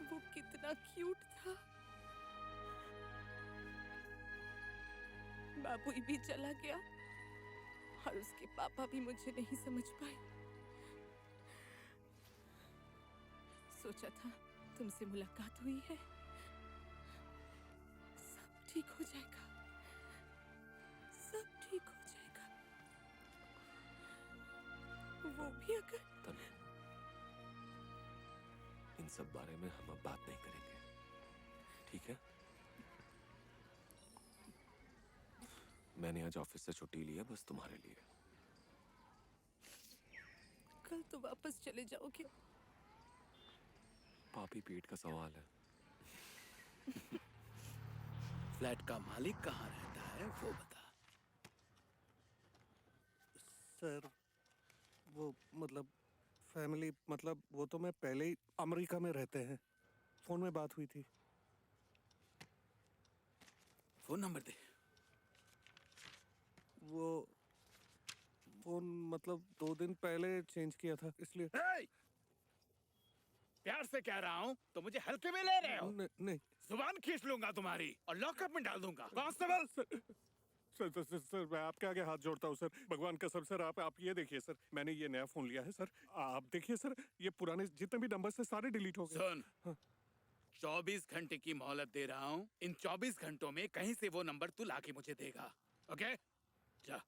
वो कितना क्यूट था। बाबू भी चला गया और उसके पापा भी मुझे नहीं समझ पाए। सोचा था तुमसे मुलाकात हुई है, सब ठीक हो जाएगा, सब ठीक हो जाएगा। वो भी अगर तनु, इन सब बारे में हम अब बात नहीं करेंगे, ठीक है? मैंने आज ऑफिस से छुट्टी ली है बस तुम्हारे लिए। कल तो वापस चले जाओगे? पापी पेट का सवाल है। फ्लैट का मालिक कहाँ रहता है वो बता। सर वो मतलब फैमिली, मतलब वो तो मैं पहले ही अमेरिका में रहते हैं, फोन में बात हुई थी। फोन नंबर दे। वो फोन मतलब 2 दिन पहले चेंज किया था इसलिए। प्यार से कह रहा हूँ तो मुझे हल्के में ले रहे हो? नहीं जुबान खींच लूंगा तुम्हारी और लॉकअप में डाल दूंगा। कांस्टेबल सर मैं आपके आगे हाथ जोड़ता हूँ सर, भगवान कसम सर। आप ये देखिए सर, मैंने ये नया फोन लिया है सर, आप देखिए सर, ये पुराने जितने भी नंबर से सारे डिलीट हो गए। सुन, हाँ। 24 घंटे की मोहलत दे रहा हूँ। इन 24 घंटों में कहीं से वो नंबर तू लाके मुझे देगा, ओके? जा।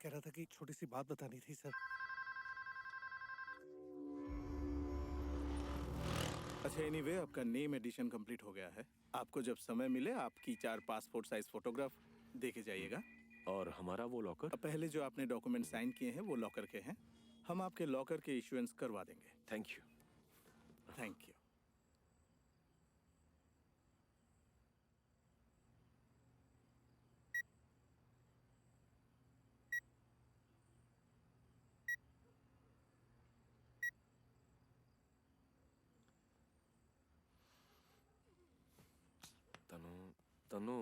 कह रहा था कि छोटी सी बात बतानी थी सर। अच्छा, एनीवे आपका नेम एडिशन कंप्लीट हो गया है। आपको जब समय मिले आपकी 4 पासपोर्ट साइज फोटोग्राफ देके जाइएगा। और हमारा वो लॉकर? पहले जो आपने डॉक्यूमेंट साइन किए हैं वो लॉकर के हैं, हम आपके लॉकर के इश्यूएंस करवा देंगे। Thank you. Thank you. Tanu, Tanu,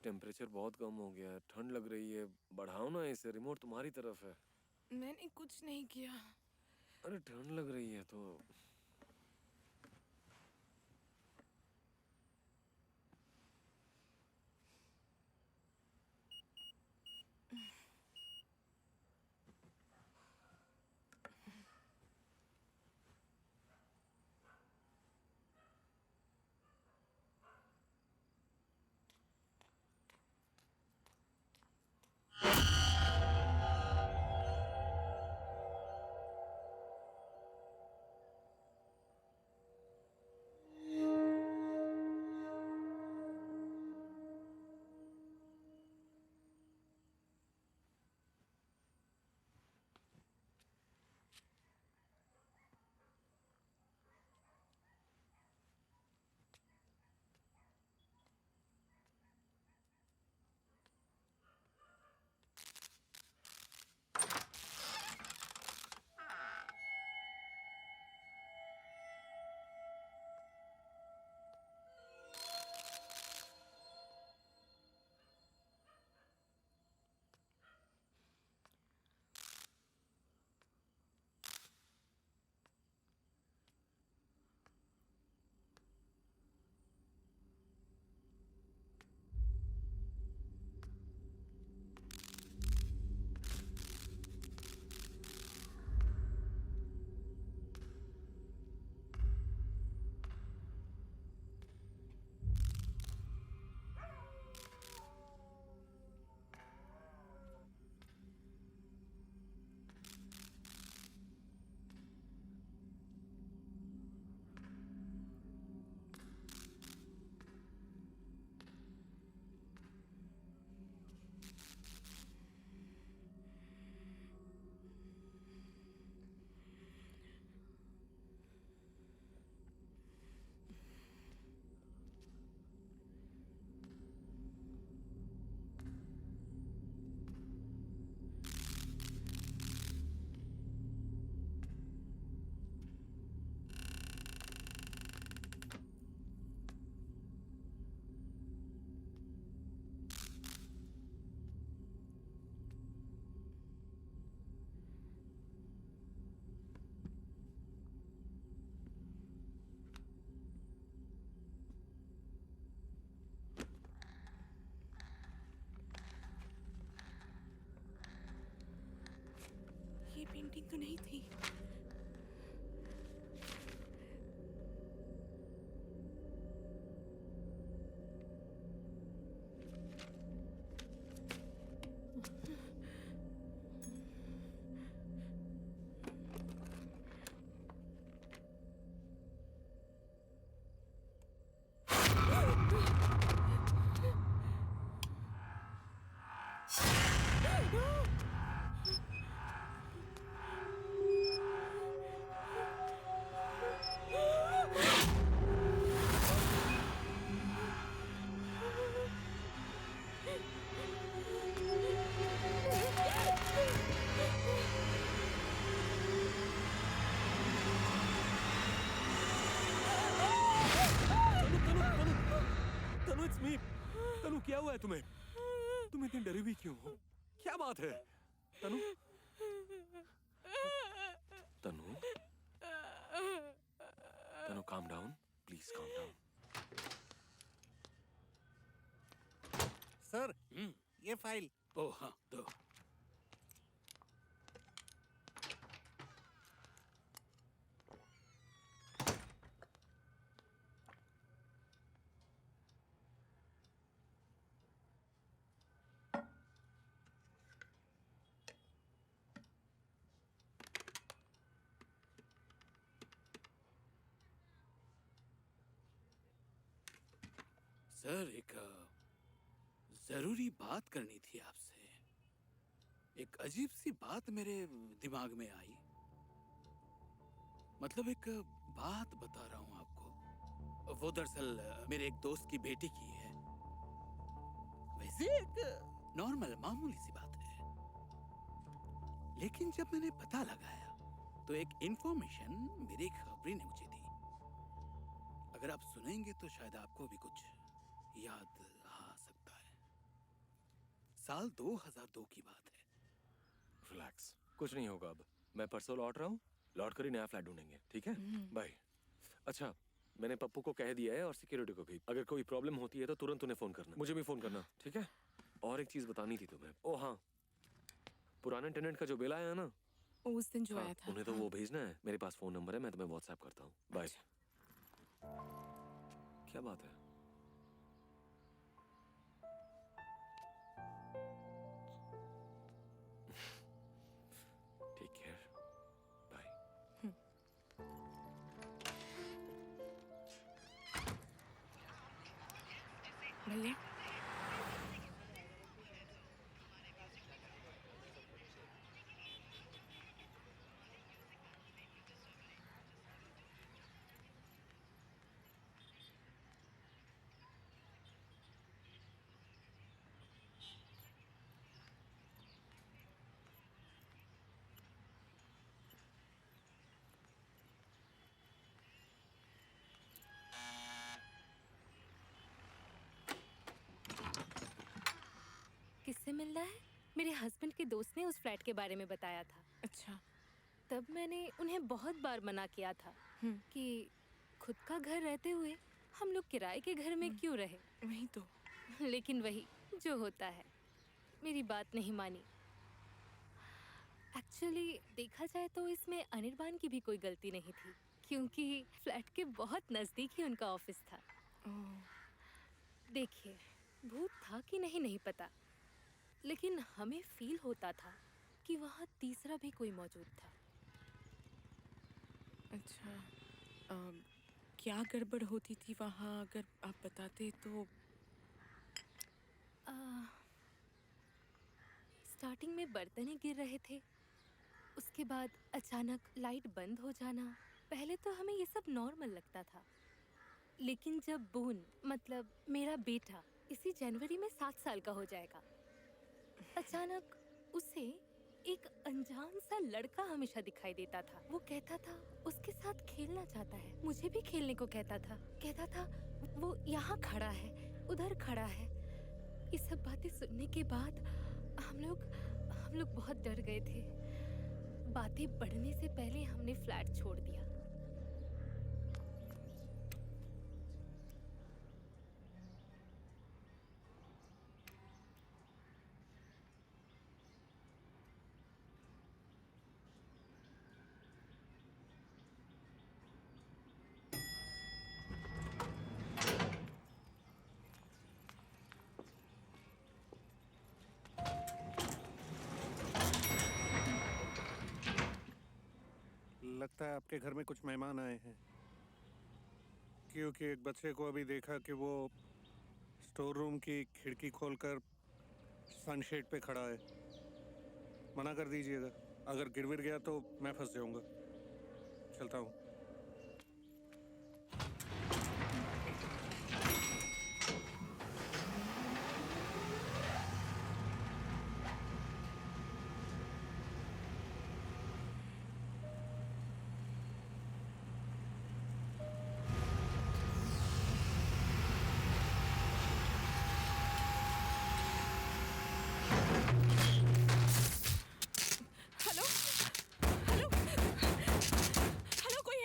temperature बहुत कम हो गया है, ठंड लग रही है। बढ़ाओ ना इसे, रिमोट तुम्हारी तरफ है। मैंने कुछ नहीं किया। अरे ठंड लग रही है तो। ये पेंटिंग तो नहीं थी। तनु, it's me। तनु क्या हुआ है तुम्हें? तुम इतनी डरी हुई क्यों हो? क्या बात है? तनु? तनु? तनु calm down, please calm down। Sir, ये फाइल। ओह हाँ, दो। सर, एक जरूरी बात करनी थी आपसे। एक अजीब सी बात मेरे दिमाग में आई। मतलब एक बात बता रहा हूं आपको। वो दरअसल मेरे एक दोस्त की बेटी की है। वैसे एक नॉर्मल मामूली सी बात है, लेकिन जब मैंने पता लगाया तो एक इंफॉर्मेशन मेरी खबरी ने मुझे दी। अगर आप सुनेंगे तो शायद आपको भी कुछ याद आ सकता है। साल 2002 की बात है। रिलैक्स, कुछ नहीं होगा अब। मैं परसों लौट रहा हूँ, लौट कर ही नया फ्लैट ढूंढेंगे, ठीक है? बाय। अच्छा, मैंने पप्पू को कह दिया है और सिक्योरिटी को भी। अगर कोई प्रॉब्लम होती है तो तुरंत उन्हें फोन करना, मुझे भी फोन करना, ठीक है? और एक चीज बतानी थी तुम्हें। ओ हाँ, पुराने टेनेंट का जो बिल आया है ना, उस दिन जो हाँ, आया था। उन्हें तो वो भेजना है। मेरे पास फोन नंबर है, मैं तुम्हें व्हाट्सएप करता हूँ। बाय। क्या बात है? Take care. बाय। भैया किससे मिलना है? मेरे हस्बैंड के दोस्त ने उस फ्लैट के बारे में बताया था। अच्छा। तब मैंने उन्हें बहुत बार मना किया था कि खुद का घर रहते हुए हम लोग किराए के घर में क्यों रहे। वही तो। लेकिन वही जो होता है, मेरी बात नहीं मानी। एक्चुअली देखा जाए तो इसमें अनिर्बान की भी कोई गलती नहीं थी, क्योंकि फ्लैट के बहुत नजदीक ही उनका ऑफिस था। देखिए, भूत था कि नहीं पता, लेकिन हमें फील होता था कि वहाँ तीसरा भी कोई मौजूद था। अच्छा, क्या गड़बड़ होती थी वहाँ, अगर आप बताते तो? स्टार्टिंग में बर्तनें गिर रहे थे, उसके बाद अचानक लाइट बंद हो जाना। पहले तो हमें ये सब नॉर्मल लगता था, लेकिन जब बून, मतलब मेरा बेटा, इसी जनवरी में 7 साल का हो जाएगा, अचानक उसे एक अनजान सा लड़का हमेशा दिखाई देता था। वो कहता था उसके साथ खेलना चाहता है, मुझे भी खेलने को कहता था वो यहाँ खड़ा है, उधर खड़ा है। ये सब बातें सुनने के बाद हम लोग बहुत डर गए थे। बातें बढ़ने से पहले हमने फ्लैट छोड़ दिया। लगता है आपके घर में कुछ मेहमान आए हैं, क्योंकि एक बच्चे को अभी देखा कि वो स्टोर रूम की खिड़की खोलकर सनशेड पे खड़ा है। मना कर दीजिएगा, अगर गिर विर गया तो मैं फंस जाऊंगा। चलता हूँ। हेलो हेलो हेलो, कोई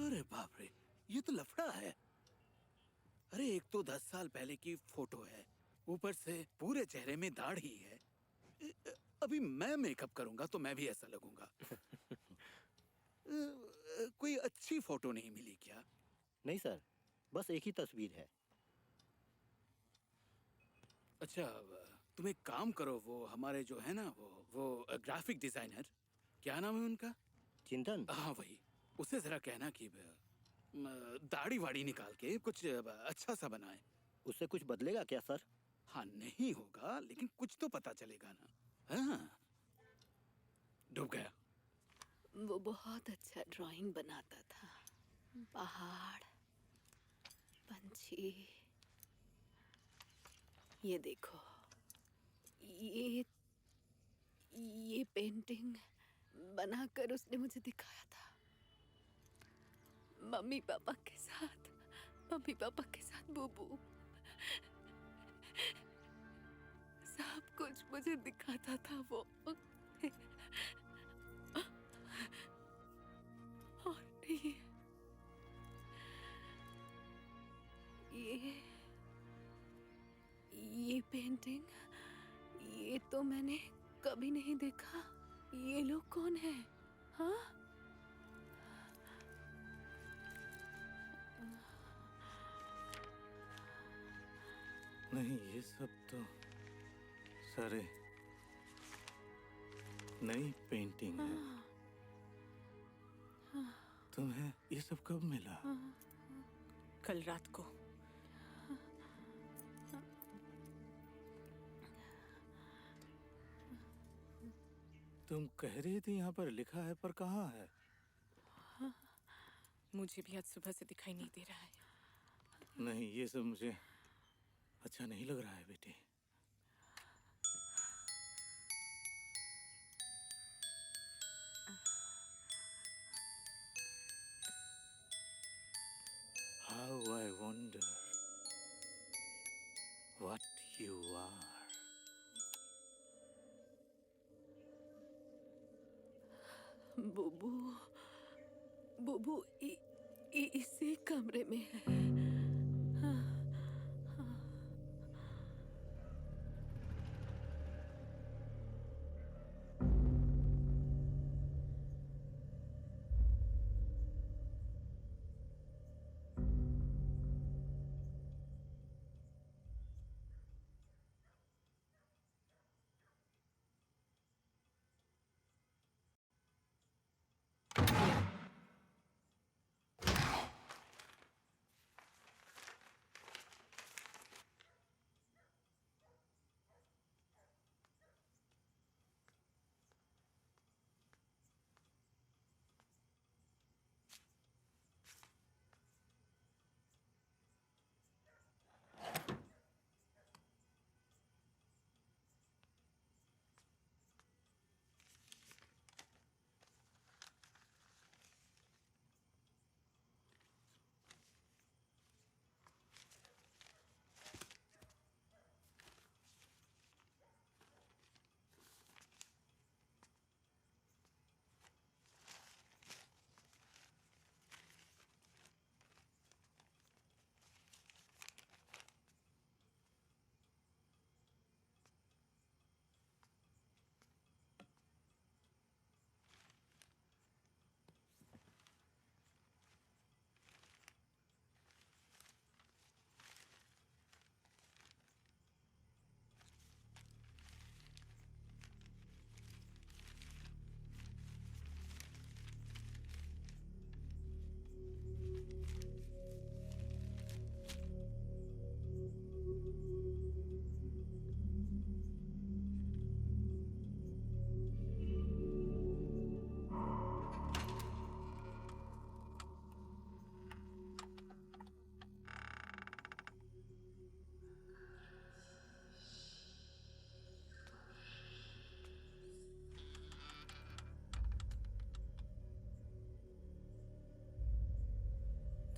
अरे बाप रे, ये तो लफड़ा है। अरे एक तो 10 साल पहले की फोटो है, ऊपर से पूरे चेहरे में दाढ़ी है। अभी मैं मेकअप करूंगा तो मैं भी ऐसा लगूंगा। कोई अच्छी फोटो नहीं मिली क्या? नहीं सर, बस एक ही तस्वीर है। अच्छा, तुम एक काम करो, वो हमारे जो है ना वो ग्राफिक डिजाइनर, क्या नाम है उनका? चिंतन। हाँ वही, उससे जरा कहना कि दाढ़ी वाड़ी निकाल के कुछ अच्छा सा बनाए। उससे कुछ बदलेगा क्या सर? हाँ नहीं होगा, लेकिन कुछ तो पता चलेगा ना। हाँ, डूब गया। वो बहुत अच्छा ड्राइंग बनाता था। पहाड़, पंछी। ये देखो, ये पेंटिंग बनाकर उसने मुझे दिखाया था। मम्मी पापा के साथ बूबू सब कुछ मुझे दिखाता था वो। और ये पेंटिंग, ये तो मैंने कभी नहीं देखा। ये लोग कौन है? हाँ? नहीं, ये सब तो सारे नई पेंटिंग है। तुम्हें ये सब कब मिला? कल रात को। तुम कह रही थी यहाँ पर लिखा है, पर कहाँ है? मुझे भी आज सुबह से दिखाई नहीं दे रहा है। नहीं, ये सब मुझे अच्छा नहीं लग रहा है बेटी। How I wonder what you are. बूबू इसी कमरे में है।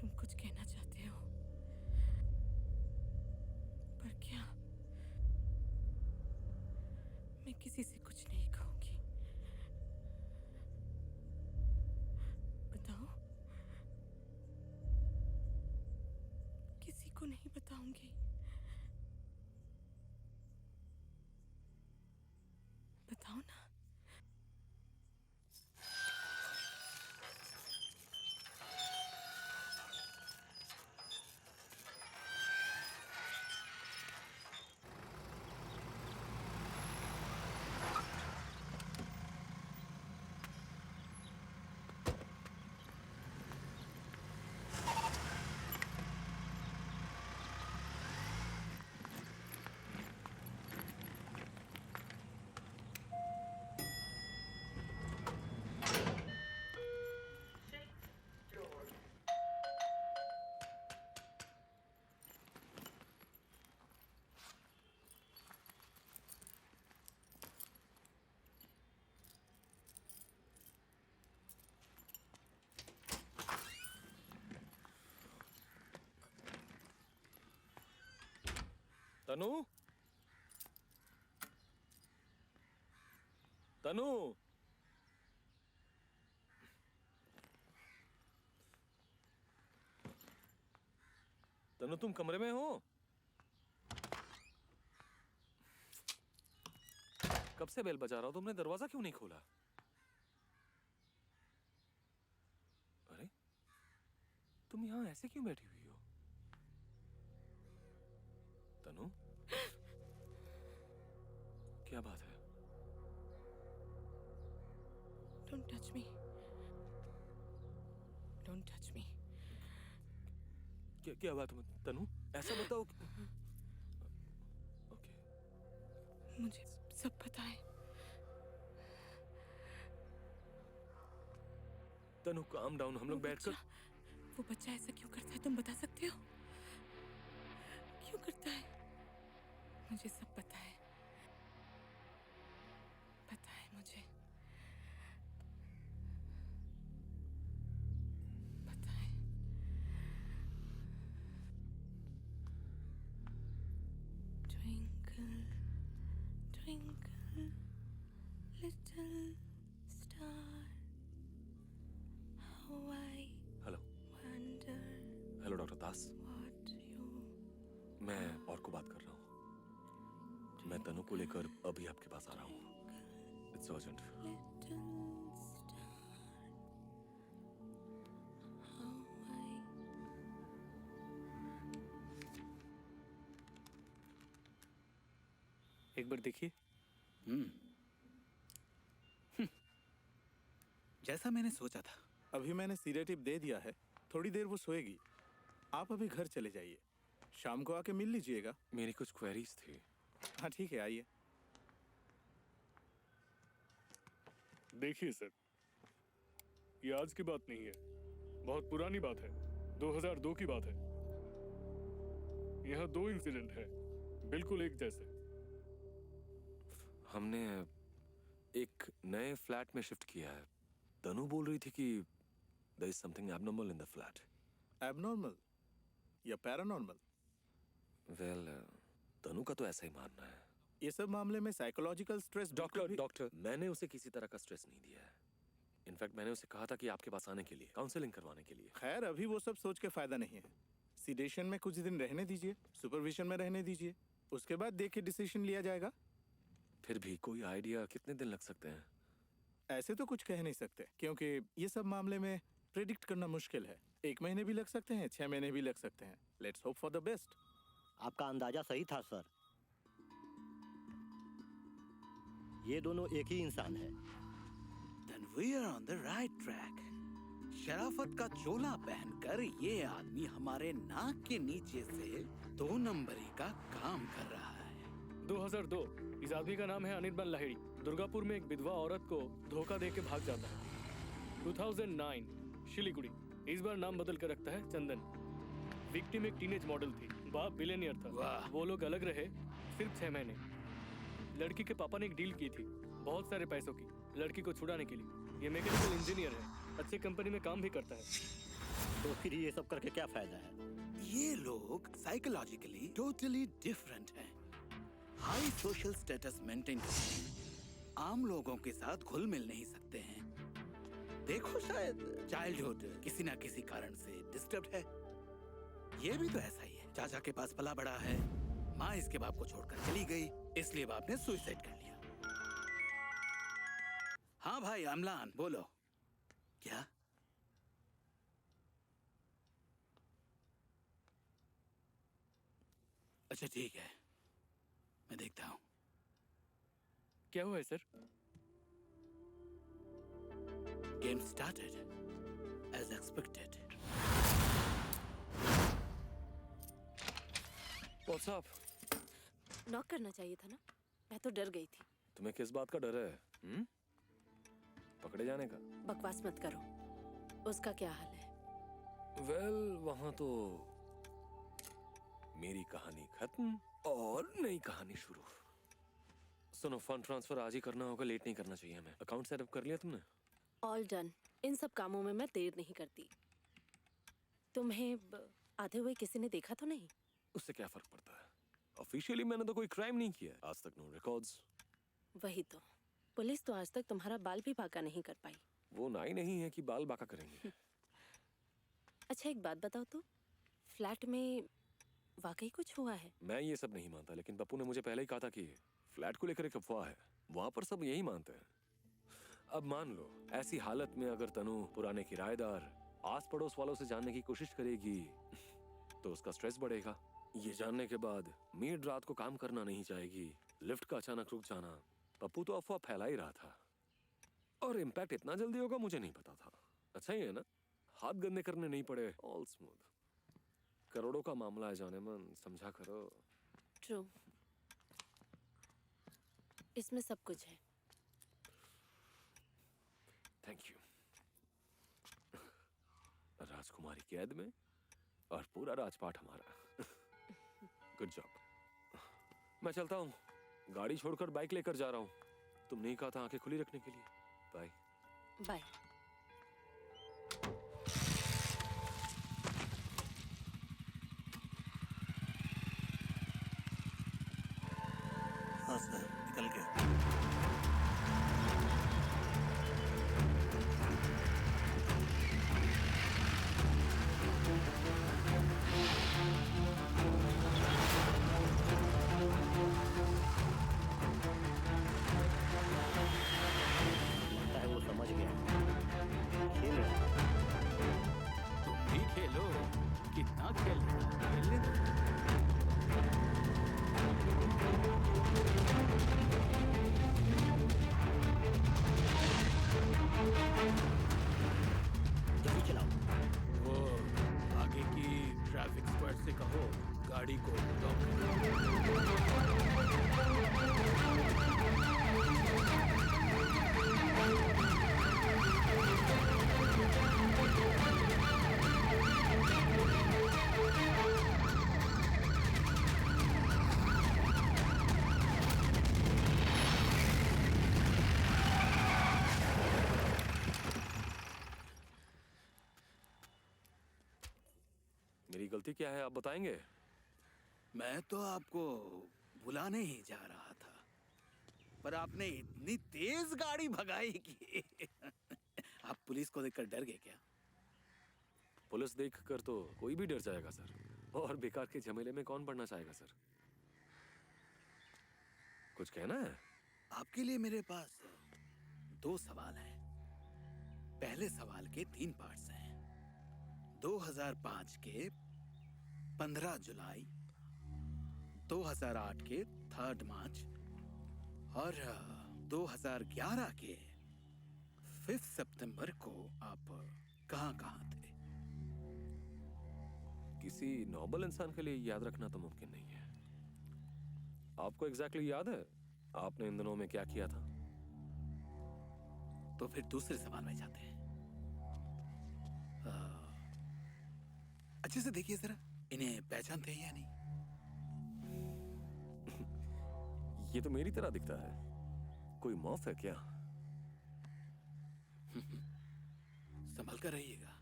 तुम कुछ कहना चाहते हो, पर क्या? मैं किसी से कुछ नहीं कहूंगी। बताओ, किसी को नहीं बताऊंगी। बताओ ना। तनु, तनु, तनु तुम कमरे में हो? कब से बेल बजा रहा हो, तुमने दरवाजा क्यों नहीं खोला? अरे, तुम यहाँ ऐसे क्यों बैठी हुई हो? तनु, क्या बात है? Don't touch me. Don't touch me. क्या बात है तनु? ऐसा बताओ। ओके। मुझे सब पता है। तनु काम डाउन, हम लोग बैठकर। वो बच्चा ऐसा क्यों करता है, तुम बता सकते हो? क्यों करता है? मुझे सब पता है। पता है मुझे। पता है। Twinkle, twinkle, little star, how I hello. wonder hello doctor Das. what you मैं और को बात कर रहा हूँ। मैं तनु को लेकर अभी आपके पास आ रहा हूँ। It's urgent. little star, how I एक बार देखिए। जैसा मैंने सोचा था। अभी मैंने सीडेटिव दे दिया है, थोड़ी देर वो सोएगी। आप अभी घर चले जाइए, शाम को आके मिल लीजिएगा। मेरी कुछ क्वेरीज थी। हाँ ठीक है, आइए। देखिए सर, ये आज की बात नहीं है, बहुत पुरानी बात है। 2002 की बात है। यहाँ 2 इंसिडेंट है, बिल्कुल एक जैसे। हमने एक नए फ्लैट में शिफ्ट किया है। तनु बोल रही थी कि there is something abnormal in the flat. Abnormal या पैरानॉर्मल? Well, तनु का तो ऐसा ही मानना है। ये सब मामले में साइकोलॉजिकल स्ट्रेस। डॉक्टर, मैंने उसे किसी तरह का स्ट्रेस नहीं दिया है। इनफैक्ट मैंने उसे कहा था कि आपके पास आने के लिए, काउंसलिंग करवाने के लिए। खैर, अभी वो सब सोच के फायदा नहीं है। सीडेशन में कुछ दिन रहने दीजिए, सुपरविजन में रहने दीजिए, उसके बाद देख के डिसीजन लिया जाएगा। फिर भी कोई आइडिया कितने दिन लग सकते हैं? ऐसे तो कुछ कह नहीं सकते, क्योंकि ये सब मामले में प्रेडिक्ट करना मुश्किल है। 1 महीने भी लग सकते हैं, 6 महीने भी लग सकते हैं। Let's hope for the best. आपका अंदाजा सही था सर, ये दोनों एक ही इंसान है। Then we are on the right track. शराफत का चोला पहनकर ये आदमी हमारे नाक के नीचे से 2 नंबरी का काम कर रहा है। 2002, इस आदमी का नाम है अनिर्बन लाहिड़ी। दुर्गापुर में एक विधवा औरत को धोखा दे के भाग जाता है। 2009, शिलीगुड़ी, इस बार नाम बदल कर रखता है चंदन। विक्टिम एक टीनेज मॉडल थी, बाप बिलियनियर था। वो लोग अलग रहे सिर्फ 6 महीने। लड़की के पापा ने एक डील की थी, बहुत सारे पैसों की, लड़की को छुड़ाने के लिए। ये मैकेनिकल इंजीनियर है, अच्छे कंपनी में काम भी करता है। तो फिर ये सब करके क्या फायदा है? ये लोग साइकोलॉजिकली टोटली डिफरेंट हैं। हाई सोशल स्टेटस मेंटेन करते हैं, आम लोगों के साथ घुल मिल नहीं सकते हैं। देखो, शायद चाइल्डहुड किसी ना किसी कारण से डिस्टर्ब है। ये भी तो ऐसा ही है। चाचा के पास पला बड़ा है, माँ इसके बाप को छोड़कर चली गई, इसलिए बाप ने सुसाइड कर लिया। हाँ भाई अमलान, बोलो। क्या? अच्छा ठीक है, मैं देखता हूँ। क्या हुआ है sir? Game started as expected. What's up? Knock करना चाहिए था ना, मैं तो डर गई थी। तुम्हें किस बात का डर है? पकड़े जाने का? बकवास मत करो। उसका क्या हाल है? वहाँ तो मेरी कहानी खत्म और नई कहानी शुरू। सुनो, फंड ट्रांसफर आज ही करना होगा, लेट नहीं करना चाहिए हमें। अकाउंट सेटअप कर लिया तुमने? All done. इन सब कामों में मैं देर नहीं करती। तुम्हें आते हुए किसी ने देखा तो नहीं? उससे क्या फर्क पड़ता है? ऑफिशियली मैंने तो कोई क्राइम नहीं किया, आज तक नो रिकॉर्ड्स। वही तो, पुलिस तो आज तक तुम्हारा बाल भी बांका नहीं कर पाई। वो नाई नहीं है कि बाल बांका करेंगे। अच्छा एक बात बताओ तो, फ्लैट में वाकई कुछ हुआ है? मैं ये सब नहीं मानता, लेकिन पप्पू ने मुझे पहले ही कहा था कि फ्लैट को लेकर एक अफवाह है। वहां पर सब यही मानते हैं। अब मान लो ऐसी हालत में अगर तनु पुराने किराएदार आस पड़ोस वालों से जानने की कोशिश करेगी तो उसका स्ट्रेस बढ़ेगा। ये जानने के बाद मेड रात को काम करना नहीं चाहेगी। लिफ्ट का अचानक रुक जाना, पप्पू तो अफवाह फैला ही रहा था। और इम्पैक्ट इतना जल्दी होगा मुझे नहीं पता था। अच्छा ही है ना, हाथ गंदे करने नहीं पड़े, ऑल स्मूथ। करोड़ों का मामला है जाने मन, समझा करो। ट्रू, इसमें सब कुछ है। Thank you. राजकुमारी कैद में और पूरा राजपाट हमारा। Good job. मैं चलता हूँ, गाड़ी छोड़कर बाइक लेकर जा रहा हूँ। तुमने ही कहा था आंखें खुली रखने के लिए। Bye bye. हाँ सर, निकल गया। लगता है वो समझ गया। खेल रहा है। तुम भी खेलो, कितना खेलने दो। जल्दी चलाओ। वो आगे की ट्रैफिक स्क्वाड से कहो गाड़ी को लॉक करो। मेरी गलती क्या है आप बताएंगे? मैं तो आपको बुलाने ही जा रहा था, पर आपने इतनी तेज गाड़ी भगाई कि आप पुलिस को देखकर डर गए क्या? पुलिस देखकर तो कोई भी डर जाएगा सर, और बेकार के झमेले में कौन पड़ना चाहेगा सर। कुछ कहना है? आपके लिए मेरे पास 2 सवाल हैं। पहले सवाल के 3 पार्ट्स हैं। 2005 के 15 जुलाई, 2008 के 3 मार्च और 2011 के 5 सितंबर को आप कहाँ थे? किसी नॉर्मल इंसान के लिए याद रखना तो मुमकिन नहीं है। आपको एग्जैक्टली याद है आपने इन दिनों में क्या किया था? तो फिर दूसरे सवाल में जाते हैं। अच्छे से देखिए जरा, इन्हें पहचानते हैं या नहीं? ये तो मेरी तरह दिखता है। कोई मौफ है क्या? संभल कर रहिएगा।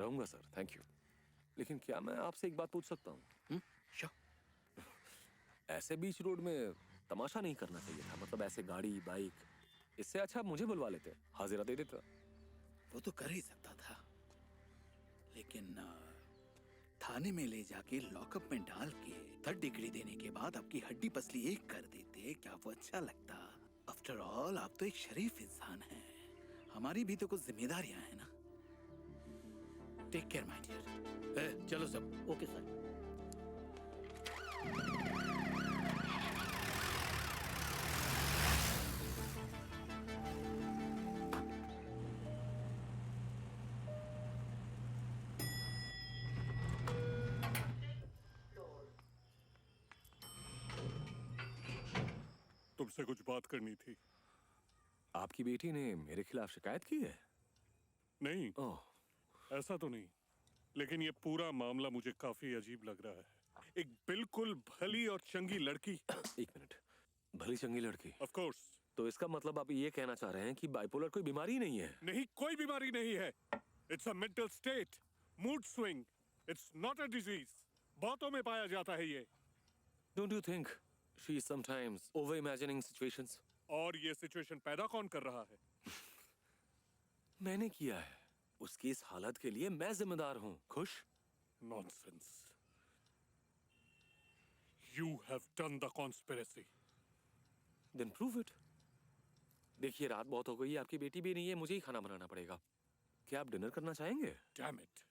रहूंगा सर, थैंक यू। लेकिन क्या मैं आपसे एक बात पूछ सकता हूँ? श्योर। ऐसे बीच रोड में तमाशा नहीं करना चाहिए था, मतलब ऐसे गाड़ी बाइक, इससे अच्छा मुझे बुलवा लेते, हाजिरा दे देता। वो तो कर ही सकता था, लेकिन थाने में ले जाके लॉकअप में डाल के 3rd डिग्री देने के बाद आपकी हड्डी पसली एक कर देते, क्या वो अच्छा लगता? आफ्टर ऑल आप तो एक शरीफ इंसान हैं, हमारी भी तो कुछ जिम्मेदारियां हैं ना। Take care my dear. चलो सब। Okay sir. तुमसे कुछ बात करनी थी। आपकी बेटी ने मेरे खिलाफ शिकायत की है? नहीं, ओह, ऐसा तो नहीं, लेकिन ये पूरा मामला मुझे काफी अजीब लग रहा है। एक बिल्कुल भली और चंगी लड़की। एक मिनट, भली चंगी लड़की? Of course. तो इसका मतलब आप ये कहना चाह रहे हैं कि बाइपोलर कोई बीमारी नहीं है? नहीं, कोई बीमारी नहीं है। It's a mental state, mood swing. It's not a disease. बहुतों में पाया जाता है ये। Don't you think she is sometimes over-imagining situations? और ये सिचुएशन पैदा कौन कर रहा है? मैंने किया है। उसकी इस हालत के लिए मैं जिम्मेदार हूँ। खुश? Nonsense. You have done the conspiracy. Then prove it. देखिए, रात बहुत हो गई है, आपकी बेटी भी नहीं है, मुझे ही खाना बनाना पड़ेगा। क्या आप डिनर करना चाहेंगे? Damn it.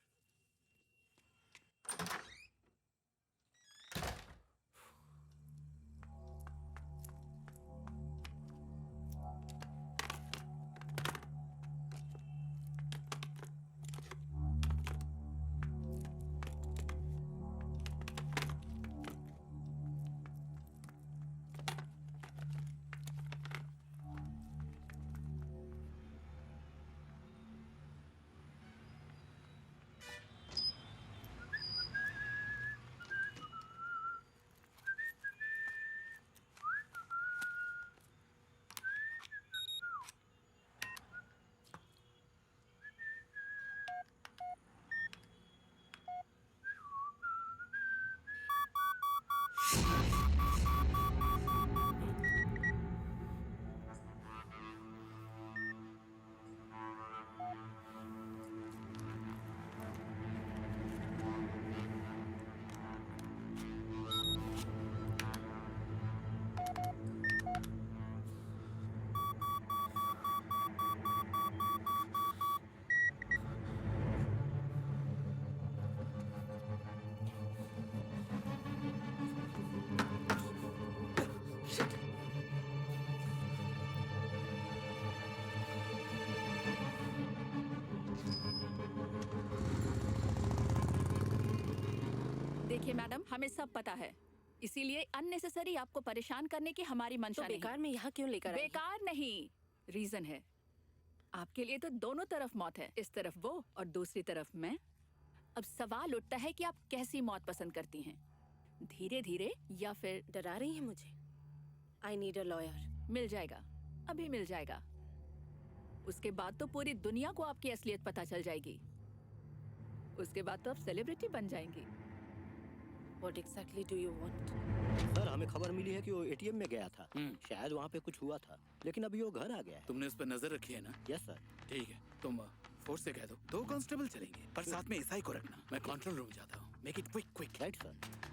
देखिए मैडम, हमें सब पता है, इसीलिए अननेसेसरी आपको परेशान करने की हमारी मंशा तो नहीं। बेकार में यहाँ क्यों लेकर आई? बेकार नहीं, रीजन है। आपके लिए तो दोनों तरफ मौत है, इस तरफ वो और दूसरी तरफ मैं। अब सवाल उठता है कि आप कैसी मौत पसंद करती हैं, धीरे धीरे या फिर? डरा रही है मुझे? I need a lawyer. मिल जाएगा, अभी मिल जाएगा। उसके बाद तो पूरी दुनिया को आपकी असलियत पता चल जाएगी। उसके बाद तो आप सेलिब्रिटी बन जाएंगी। What exactly do you want? Sir, हमें खबर मिली है कि वो एटीएम में गया था। शायद वहाँ पे कुछ हुआ था, लेकिन अभी वो घर आ गया है। तुमने उस पर नजर रखी है ना? Yes sir. ठीक है, तुम फोर्स से कह दो 2 कांस्टेबल चलेंगे, पर साथ में एसआई को रखना। मैं कंट्रोल रूम जाता हूँ। Make it quick quick. Right sir.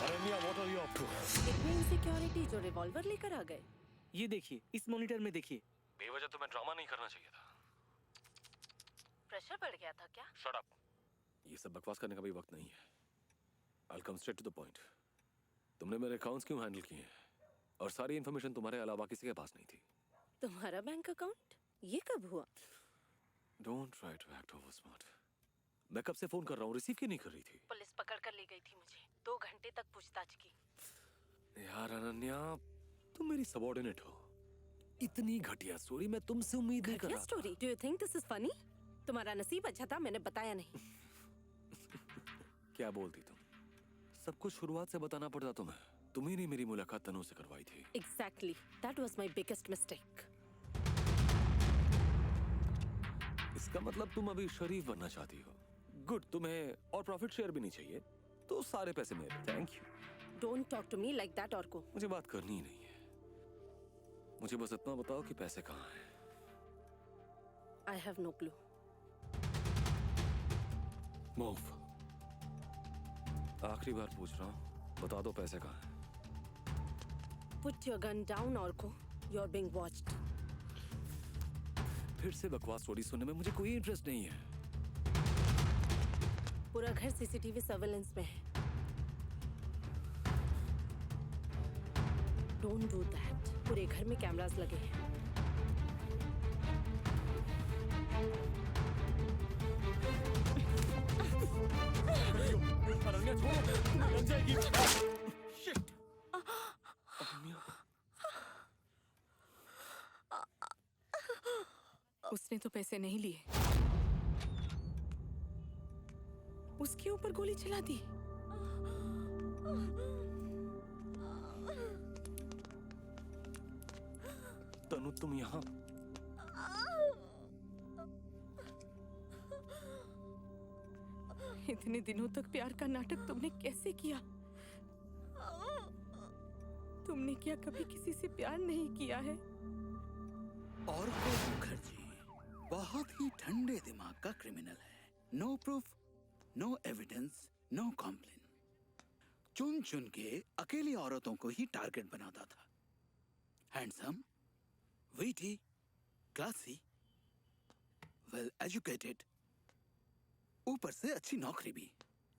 अरण्या, what are you up to? इतनी इनसिक्योरिटी जो रिवॉल्वर लेकर आ गए। ये देखिए, इस मॉनिटर में देखिए। बेवजह तुम्हें ड्रामा नहीं करना चाहिए था। प्रेशर बढ़ गया था क्या? Shut up. ये सब बकवास करने का भी वक्त नहीं है। I'll come straight to the point. तुमने मेरे अकाउंट्स क्यों हैंडल किए हैं? और सारी इन्फॉर्मेशन तुम्हारे अलावा किसी के पास नहीं थी। तुम्हारा बैंक अकाउंट? ये कब हुआ? Don't try to act over smart. मैं कब से फोन कर रहा हूँ, रिसीव क्यों नहीं कर रही थी? पुलिस पकड़ कर ले गई थी मुझे। 2 घंटे तक पूछताछ की। यार अनन्या, तुम मेरी सबऑर्डिनेट हो। इतनी घटिया स्टोरी मैं तुमसे उम्मीद नहीं कर घटिया रहा था। Story? Do you think this is funny? तुम्हारा नसीब अच्छा था मैंने बताया नहीं। क्या बोलती तुम? सब कुछ शुरुआत से बताना पड़ता तुम्हें। तुम ही ने मेरी मुलाकात तनु से करवाई थी। Exactly, that was my biggest mistake. इसका मतलब तुम अभी शरीफ बनना चाहती हो। गुड, तुम्हें और प्रॉफिट शेयर भी नहीं चाहिए, तो सारे पैसे मेरे। Thank you. Don't talk to me like that औरको। मुझे बात करनी ही नहीं है। मुझे बस इतना बताओ कि पैसे कहाँ हैं। I have no clue. Move. आखिरी बार पूछ रहा हूँ, बता दो पैसे कहाँ हैं। पुट योर गन डाउन औरको, यू आर बीइंग वॉच्ड। फिर से बकवास स्टोरी सुनने में मुझे कोई इंटरेस्ट नहीं है। पूरा घर सीसीटीवी सर्वेलेंस में है। Don't do that. पूरे घर में कैमरास लगे हैं। अनन्या छोड़ो, तुम्हें लग जाएगी। शिट। उसने तो पैसे नहीं लिए, उसके ऊपर गोली चला दी। तनु तुम यहाँ? इतने दिनों तक प्यार का नाटक तुमने कैसे किया? तुमने क्या कभी किसी से प्यार नहीं किया है? और मुखर्जी बहुत ही ठंडे दिमाग का क्रिमिनल है। No proof, no evidence, no complain. चुन चुन के अकेली औरतों को ही टारगेट बनाता था। Handsome, VT, classy, well educated, ऊपर से अच्छी नौकरी भी।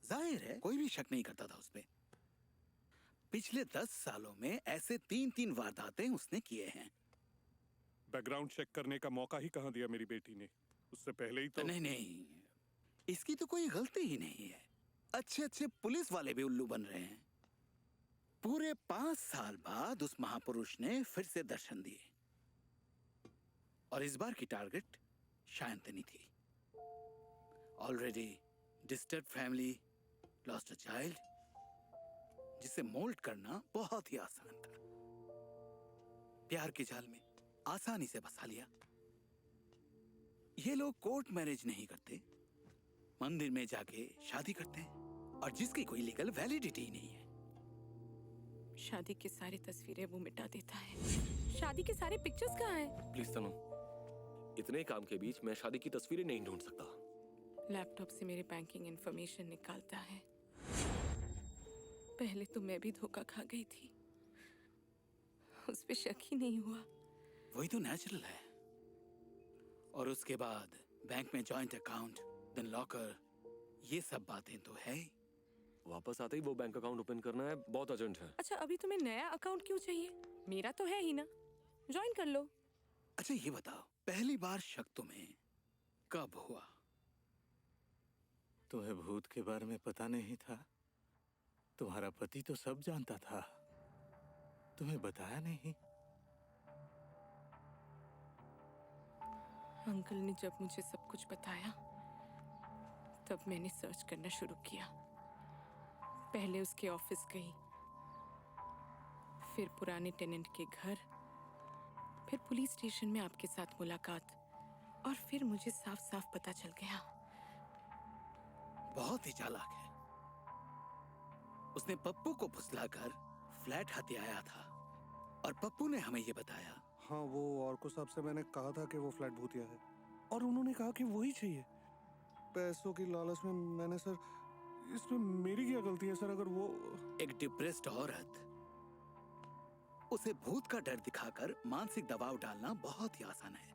जाहिर है कोई भी शक नहीं करता था उस पे। पिछले 10 सालों में ऐसे 3-3 वारदातें उसने किए हैं। बैकग्राउंड चेक करने का मौका ही कहाँ दिया मेरी बेटी ने? उससे पहले ही तो। नहीं, इसकी तो कोई गलती ही नहीं है। अच्छे अच्छे पुलिस वाले भी उल्लू बन रहे हैं। पूरे 5 साल बाद उस महापुरुष ने फिर से दर्शन दिए, और इस बार की टारगेट शायंतनी थी। Already disturb family, lost a child, जिसे मोल्ड करना बहुत ही आसान था। प्यार के जाल में आसानी से फंसा लिया। ये लोग कोर्ट मैरिज नहीं करते, मंदिर में जाके शादी करते हैं, और जिसकी कोई लीगल वैलिडिटी ही नहीं है। शादी की सारी तस्वीरें वो मिटा देता है। शादी के सारे पिक्चर्स कहाँ हैं? प्लीज तनु, इतने काम के बीच मैं शादी की तस्वीरें नहीं ढूंढ सकता। लैपटॉप से मेरे बैंकिंग इंफॉर्मेशन निकालता है। पहले तो मैं भी धोखा खा गई थी, उस पे शक ही नहीं हुआ। वही तो नेचुरल है। और उसके बाद बैंक में जॉइंट अकाउंट, देन लॉकर, ये सब बातें तो है ही। वापस आते ही वो बैंक अकाउंट ओपन करना है, बहुत अर्जेंट है। अच्छा, अभी तुम्हें नया अकाउंट क्यों चाहिए? मेरा तो है ही ना, ज्वाइन कर लो। अच्छा ये बताओ, पहली बार शक तुम्हें कब हुआ? तुम्हें भूत के बारे में पता नहीं था? तुम्हारा पति तो सब जानता था, तुम्हें बताया नहीं? अंकल ने जब मुझे सब कुछ बताया, तब मैंने सर्च करना शुरू किया। पहले उसके ऑफिस गई, फिर पुराने टेनेंट के घर, फिर पुलिस स्टेशन में आपके साथ मुलाकात, और फिर मुझे साफ साफ पता चल गया। बहुत ही चालाक है। उसने पप्पू को फुसलाकर फ्लैट हथियाया था, और पप्पू ने हमें ये बताया। हाँ, वो औरको साहब से मैंने कहा था कि वो फ्लैट भूतिया है, और उन्होंने कहा कि वही चाहिए। पैसों की लालच में मैंने, सर इसमें मेरी क्या गलती है सर? अगर वो एक डिप्रेस्ड औरत, उसे भूत का डर दिखाकर मानसिक दबाव डालना बहुत ही आसान है।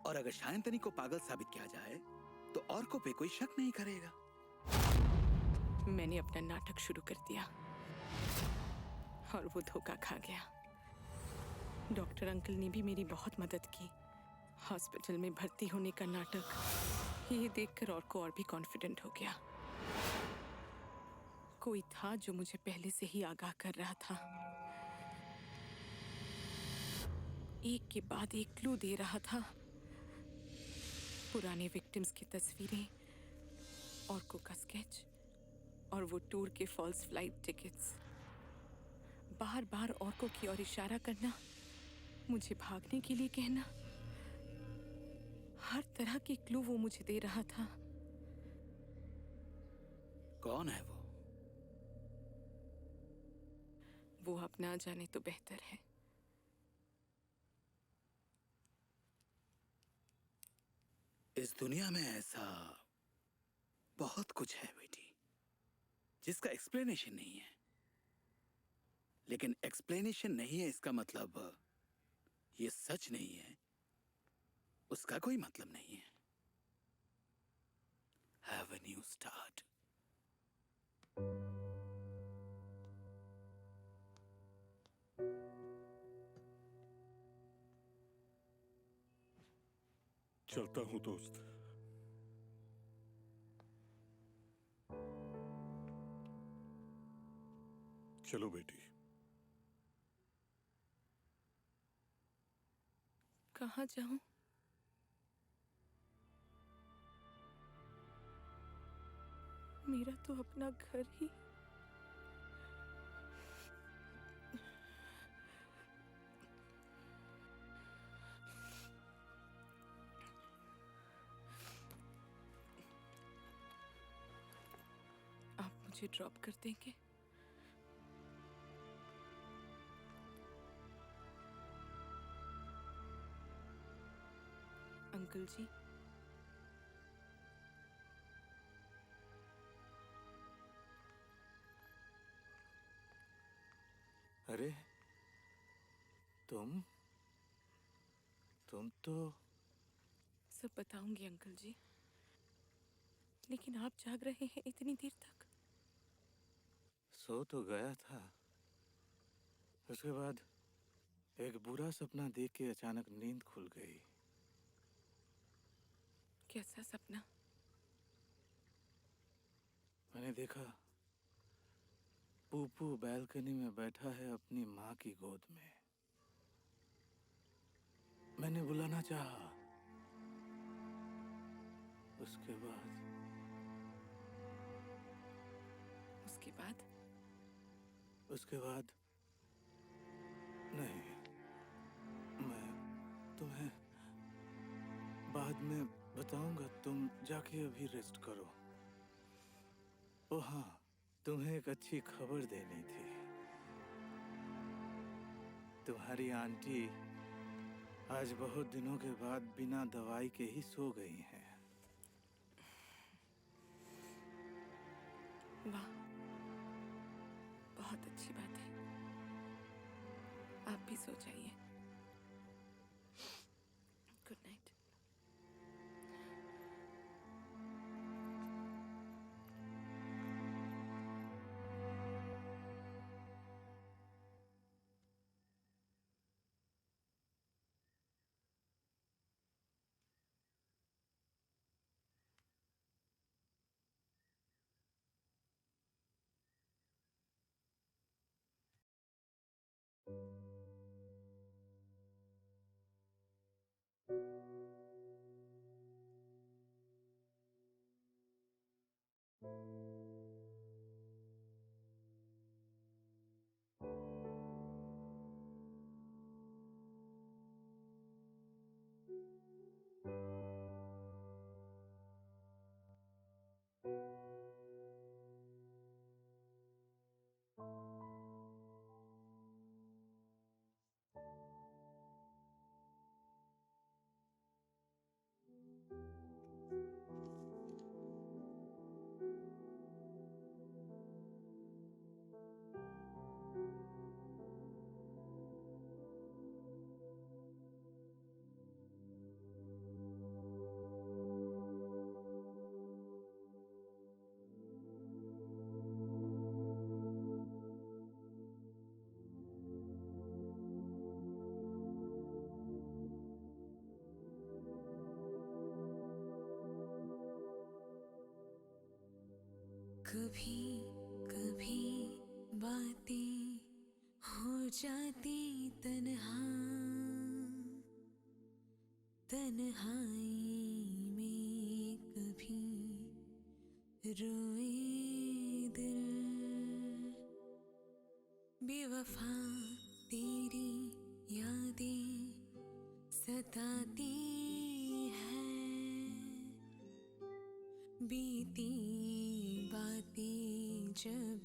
और अगर शायंतनी को पागल साबित किया जाए तो औरकों पे कोई शक नहीं करेगा। मैंने अपना नाटक शुरू कर दिया, और वो धोखा खा गया। डॉक्टर अंकल ने भी मेरी बहुत मदद की। हॉस्पिटल में भर्ती होने का नाटक, ये देखकर और भी कॉन्फिडेंट हो गया। कोई था जो मुझे पहले से ही आगाह कर रहा था, एक के बाद एक क्लू दे रहा था। पुराने विक्टिम्स की तस्वीरें, औरकों का स्केच, और वो टूर के फॉल्स फ्लाइट टिकट्स। बार बार औरकों की ओर इशारा करना, मुझे भागने के लिए कहना, हर तरह के क्लू वो मुझे दे रहा था। कौन है वो? वो आप ना जाने तो बेहतर है। इस दुनिया में ऐसा बहुत कुछ है बेटी, जिसका एक्सप्लेनेशन नहीं है। लेकिन एक्सप्लेनेशन नहीं है इसका मतलब ये सच नहीं है उसका कोई मतलब नहीं है। Have a new start. चलता हूँ दोस्त। चलो बेटी। कहाँ जाऊं? मेरा तो अपना घर ही। आप मुझे ड्रॉप कर देंगे? अंकल जी, अरे तुम तो सब बताऊंगी अंकल जी, लेकिन आप जाग रहे हैं इतनी देर तक। सो तो गया था, उसके बाद एक बुरा सपना देख के अचानक नींद खुल गई। कैसा सपना? मैंने देखा पूपू बैल्कनी में बैठा है अपनी माँ की गोद में। मैंने बुलाना चाहा, उसके बाद नहीं, मैं तुम्हें बाद में बताऊंगा। तुम जाके अभी रेस्ट करो। ओ हाँ, तुम्हें एक अच्छी खबर देनी थी। तुम्हारी आंटी आज बहुत दिनों के बाद बिना दवाई के ही सो गई हैं। वाह, बहुत अच्छी बात है। आप भी सो जाइए। Good night. कभी कभी बातें हो जाती तन्हा, तन्हाई में कभी रोए दिल। बेवफा तेरी यादें सताती हैं, बीती बातें जब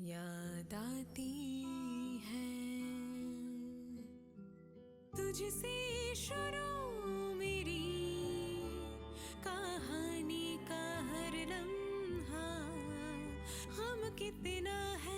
याद आती हैं। तुझसे शुरू मेरी कहानी का हर लम्हा, हम कितना है